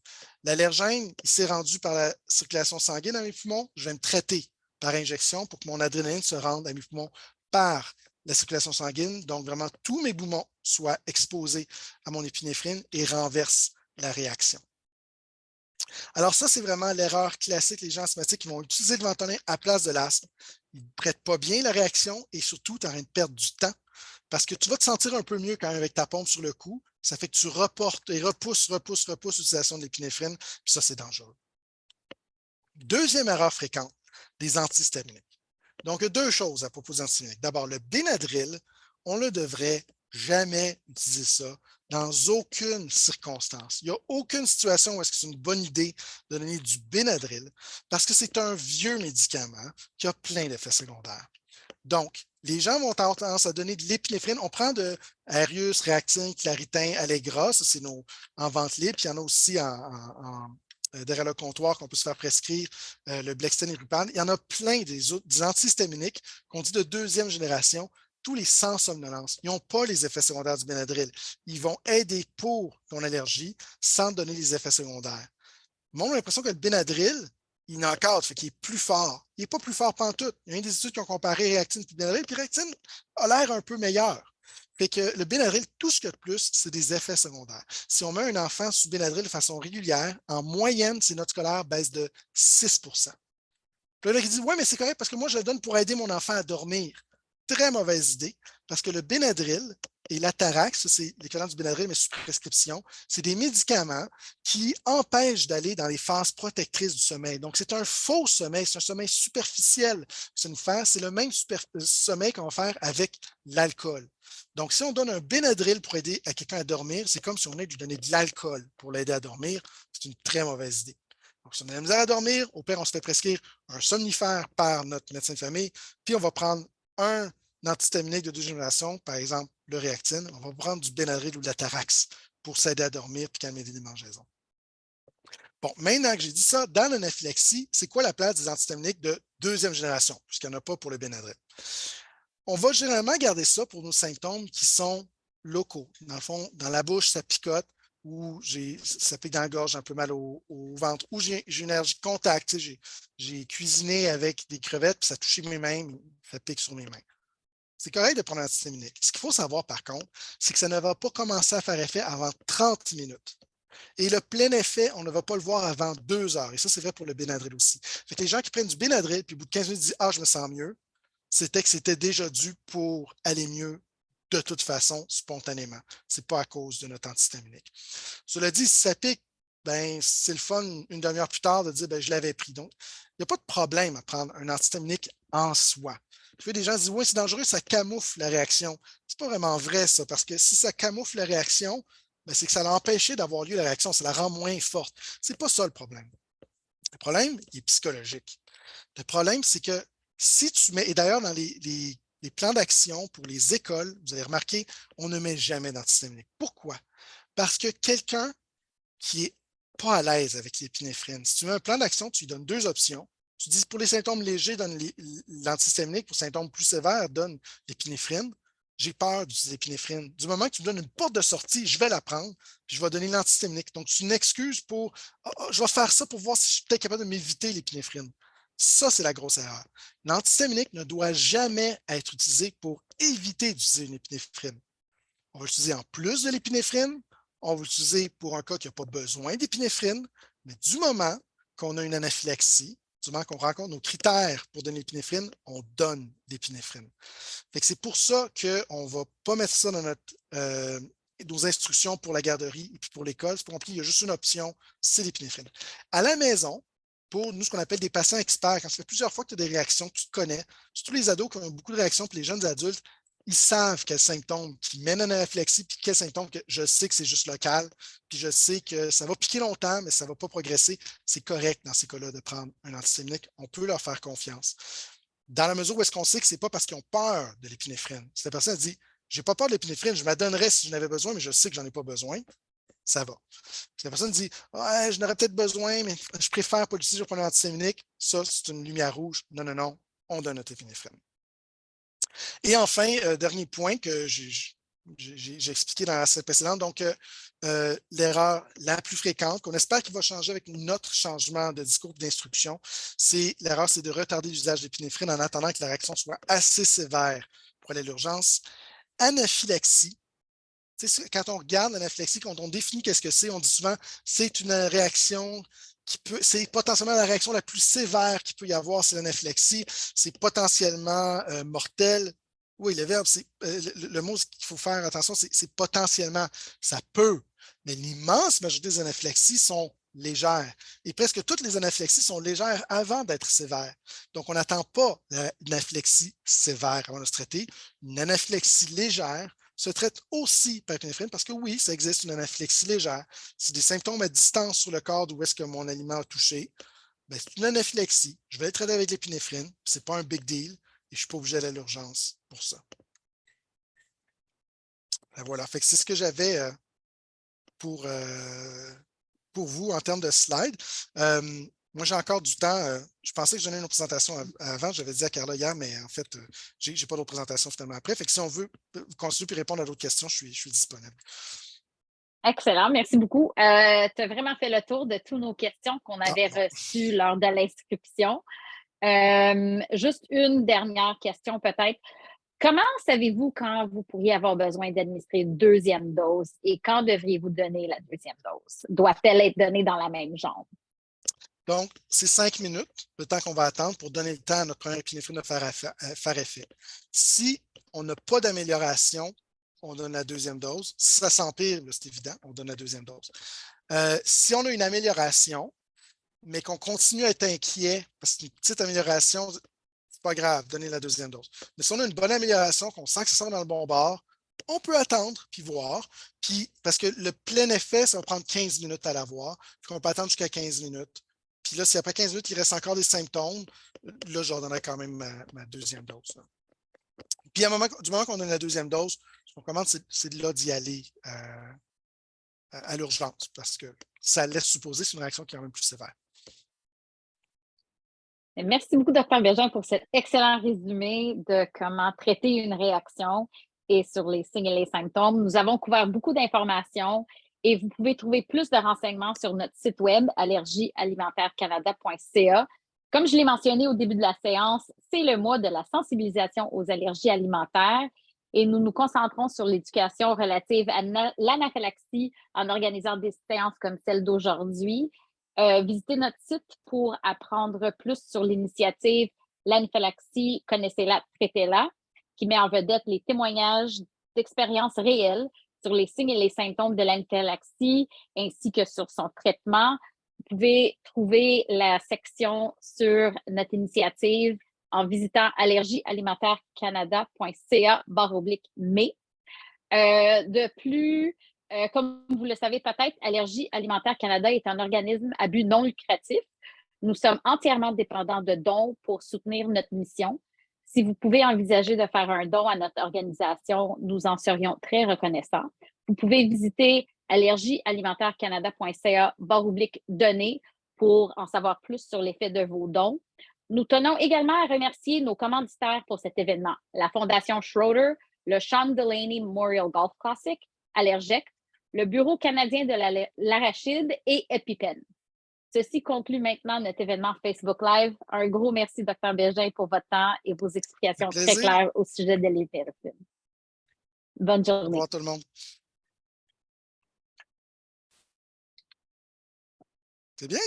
S2: L'allergène, il s'est rendu par la circulation sanguine à mes poumons. Je vais me traiter par injection pour que mon adrénaline se rende à mes poumons par la circulation sanguine. Donc, vraiment, tous mes poumons soient exposés à mon épinéphrine et renversent la réaction. Alors ça, c'est vraiment l'erreur classique. Les gens asthmatiques qui vont utiliser le Ventolin à la place de l'asthme. Ils ne prêtent pas bien la réaction et surtout, tu es en train de perdre du temps parce que tu vas te sentir un peu mieux quand même avec ta pompe sur le cou. Ça fait que tu reportes et repousses l'utilisation de l'épinéphrine. Puis ça, c'est dangereux. Deuxième erreur fréquente, des antihistaminiques. Donc, deux choses à propos des antihistaminiques. D'abord, le Benadryl, on ne devrait jamais utiliser ça dans aucune circonstance. Il n'y a aucune situation où est-ce que c'est une bonne idée de donner du Benadryl parce que c'est un vieux médicament qui a plein d'effets secondaires. Donc, les gens vont avoir tendance à donner de l'épinéphrine. On prend de Arius, Reactine, Claritin, Allegra, ça c'est nos en vente libre. Puis il y en a aussi derrière le comptoir qu'on peut se faire prescrire le Blexten et Rupan. Il y en a plein des antihistaminiques qu'on dit de deuxième génération, tous les sans somnolence. Ils n'ont pas les effets secondaires du Benadryl. Ils vont aider pour ton allergie sans donner les effets secondaires. Moi, j'ai l'impression que le Benadryl, il encadre, fait qu'il est plus fort. Il n'est pas plus fort pantoute. Il y a des études qui ont comparé Reactine et Benadryl, puis Reactine a l'air un peu meilleur. Fait que le Benadryl, tout ce qu'il y a de plus, c'est des effets secondaires. Si on met un enfant sous Benadryl de façon régulière, en moyenne, ses notes scolaires baissent de 6 %. Puis là, il dit, ouais, mais c'est correct parce que moi, je le donne pour aider mon enfant à dormir. Très mauvaise idée, parce que le Benadryl et l'Atarax, c'est l'équivalent du Benadryl, mais sous prescription, c'est des médicaments qui empêchent d'aller dans les phases protectrices du sommeil. Donc, c'est un faux sommeil, c'est un sommeil superficiel. C'est le même sommeil qu'on va faire avec l'alcool. Donc, si on donne un Benadryl pour aider à quelqu'un à dormir, c'est comme si on allait lui donner de l'alcool pour l'aider à dormir. C'est une très mauvaise idée. Donc, si on a de la misère à dormir, au pire, on se fait prescrire un somnifère par notre médecin de famille, puis on va prendre un antihistaminique de deuxième génération, par exemple le Reactine, on va prendre du Benadryl ou de l'Atarax pour s'aider à dormir et calmer les démangeaisons. Bon, maintenant que j'ai dit ça, dans l'anaphylaxie, c'est quoi la place des antihistaminiques de deuxième génération, puisqu'il n'y en a pas pour le Benadryl? On va généralement garder ça pour nos symptômes qui sont locaux. Dans le fond, dans la bouche, ça picote, ou ça pique dans la gorge, un peu mal au ventre, ou j'ai une allergie de contact. J'ai cuisiné avec des crevettes, puis ça a touché mes mains, ça pique sur mes mains. C'est correct de prendre un antihistaminique. Ce qu'il faut savoir, par contre, c'est que ça ne va pas commencer à faire effet avant 30 minutes. Et le plein effet, on ne va pas le voir avant 2 heures. Et ça, c'est vrai pour le Benadryl aussi. Fait que les gens qui prennent du Benadryl, puis au bout de 15 minutes, disent « Ah, je me sens mieux », c'était que c'était déjà dû pour aller mieux de toute façon, spontanément. Ce n'est pas à cause de notre antihistaminique. Cela dit, si ça pique, ben, c'est le fun une demi-heure plus tard de dire ben, je l'avais pris. Donc, il n'y a pas de problème à prendre un antihistaminique en soi. Puis des gens se disent oui, c'est dangereux, ça camoufle la réaction. C'est pas vraiment vrai, ça, parce que si ça camoufle la réaction, ben, c'est que ça l'a empêché d'avoir lieu la réaction, ça la rend moins forte. C'est pas ça le problème. Le problème, il est psychologique. Le problème, c'est que si tu mets, et d'ailleurs, dans les plans d'action pour les écoles, vous allez remarquer, on ne met jamais d'antihistaminique. Pourquoi? Parce que quelqu'un qui n'est pas à l'aise avec l'épinéphrine, si tu mets un plan d'action, tu lui donnes 2 options. Tu dis pour les symptômes légers, donne l'antihistaminique, pour les symptômes plus sévères, donne l'épinéphrine. J'ai peur d'utiliser l'épinéphrine. Du moment que tu me donnes une porte de sortie, je vais la prendre, puis je vais donner l'antihistaminique. Donc, c'est une excuse pour je vais faire ça pour voir si je suis peut-être capable de m'éviter l'épinéphrine. Ça, c'est la grosse erreur. L'antihistaminique ne doit jamais être utilisé pour éviter d'utiliser une épinéphrine. On va l'utiliser en plus de l'épinéphrine. On va l'utiliser pour un cas qui n'a pas besoin d'épinéphrine. Mais du moment qu'on a une anaphylaxie, du moment qu'on rencontre nos critères pour donner l'épinéphrine, on donne l'épinéphrine. Fait que c'est pour ça qu'on ne va pas mettre ça dans nos instructions pour la garderie et puis pour l'école. C'est pas compliqué, il y a juste une option, c'est l'épinéphrine. À la maison, pour nous, ce qu'on appelle des patients experts, quand ça fait plusieurs fois que tu as des réactions, que tu te connais, surtout les ados qui ont beaucoup de réactions, puis les jeunes adultes, ils savent quels symptômes qui mènent à l'anaphylaxie, puis quels symptômes que je sais que c'est juste local, puis je sais que ça va piquer longtemps, mais ça ne va pas progresser. C'est correct dans ces cas-là de prendre un antihistaminique. On peut leur faire confiance. Dans la mesure où est-ce qu'on sait que ce n'est pas parce qu'ils ont peur de l'épinéphrine. Si la personne dit « j'ai pas peur de l'épinéphrine, je m'adonnerais si j'en avais besoin, mais je sais que j'en ai pas besoin », ça va. Si la personne dit ouais, je n'aurais peut-être besoin, mais je préfère pas l'utiliser pour un antihistaminique, ça, c'est une lumière rouge. Non, non, non, on donne notre épinéphrine. Et enfin, dernier point que j'ai expliqué dans la slide précédente, donc l'erreur la plus fréquente, qu'on espère qu'il va changer avec notre changement de discours d'instruction, c'est l'erreur, c'est de retarder l'usage de l'épinéphrine en attendant que la réaction soit assez sévère pour aller à l'urgence. Anaphylaxie. Quand on regarde l'anaphylaxie, quand on définit qu'est-ce que c'est, on dit souvent c'est une réaction c'est potentiellement la réaction la plus sévère qu'il peut y avoir, c'est l'anaphylaxie. C'est potentiellement mortel. Oui, le verbe, le mot qu'il faut faire attention, c'est potentiellement. Ça peut, mais l'immense majorité des anaphylaxies sont légères. Et presque toutes les anaphylaxies sont légères avant d'être sévères. Donc, on n'attend pas l'anaphylaxie sévère avant de se traiter. Une anaphylaxie légère se traite aussi par épinéphrine parce que oui, ça existe une anaphylaxie légère. C'est des symptômes à distance sur le corps d'où est-ce que mon aliment a touché. Ben, c'est une anaphylaxie. Je vais être traité avec l'épinéphrine. Ce n'est pas un big deal et je ne suis pas obligé d'aller à l'urgence pour ça. Ben voilà. Fait que c'est ce que j'avais pour vous en termes de slides. Moi, j'ai encore du temps. Je pensais que je donnais une présentation avant. J'avais dit à Carla hier, mais en fait, je n'ai pas d'autre présentation finalement après. Fait que si on veut continuer et répondre à d'autres questions, je suis disponible.
S1: Excellent, merci beaucoup. Tu as vraiment fait le tour de toutes nos questions qu'on avait reçues lors de l'inscription. Juste une dernière question peut-être. Comment savez-vous quand vous pourriez avoir besoin d'administrer une deuxième dose et quand devriez-vous donner la deuxième dose? Doit-elle être donnée dans la même jambe?
S2: Donc, c'est 5 minutes, le temps qu'on va attendre pour donner le temps à notre première épinéphrine de faire effet. Si on n'a pas d'amélioration, on donne la deuxième dose. Si ça s'empire, c'est évident, on donne la deuxième dose. Si on a une amélioration, mais qu'on continue à être inquiet, parce qu'une petite amélioration, c'est pas grave, donner la deuxième dose. Mais si on a une bonne amélioration, qu'on sent que ça va dans le bon bord, on peut attendre puis voir. Puis, parce que le plein effet, ça va prendre 15 minutes à l'avoir. Puis on peut attendre jusqu'à 15 minutes. Puis là, si après 15 minutes, il reste encore des symptômes, là, je leur donnerai quand même ma deuxième dose. Là. Puis du moment qu'on donne la deuxième dose, ce qu'on commande, c'est là d'y aller à l'urgence parce que ça laisse supposer que c'est une réaction qui est quand même plus sévère.
S1: Merci beaucoup, Dr. Bégin, pour cet excellent résumé de comment traiter une réaction et sur les signes et les symptômes. Nous avons couvert beaucoup d'informations et vous pouvez trouver plus de renseignements sur notre site web allergiealimentaire-canada.ca. Comme je l'ai mentionné au début de la séance, c'est le mois de la sensibilisation aux allergies alimentaires et nous nous concentrons sur l'éducation relative à l'anaphylaxie en organisant des séances comme celle d'aujourd'hui. Visitez notre site pour apprendre plus sur l'initiative L'anaphylaxie, connaissez-la, traitez-la, qui met en vedette les témoignages d'expériences réelles sur les signes et les symptômes de l'anaphylaxie ainsi que sur son traitement. Vous pouvez trouver la section sur notre initiative en visitant allergiealimentaire-canada.ca/mai. De plus, comme vous le savez peut-être, Allergie Alimentaire Canada est un organisme à but non lucratif. Nous sommes entièrement dépendants de dons pour soutenir notre mission. Si vous pouvez envisager de faire un don à notre organisation, nous en serions très reconnaissants. Vous pouvez visiter allergiealimentaire-canada.ca/donner pour en savoir plus sur l'effet de vos dons. Nous tenons également à remercier nos commanditaires pour cet événement, la Fondation Schroeder, le Sean Delaney Memorial Golf Classic, Allergect, le Bureau canadien de l'arachide et EpiPen. Ceci conclut maintenant notre événement Facebook Live. Un gros merci, Dr. Bégin, pour votre temps et vos explications très claires au sujet de l'épinéphrine. Bonne journée.
S2: Au revoir tout le monde. C'est bien.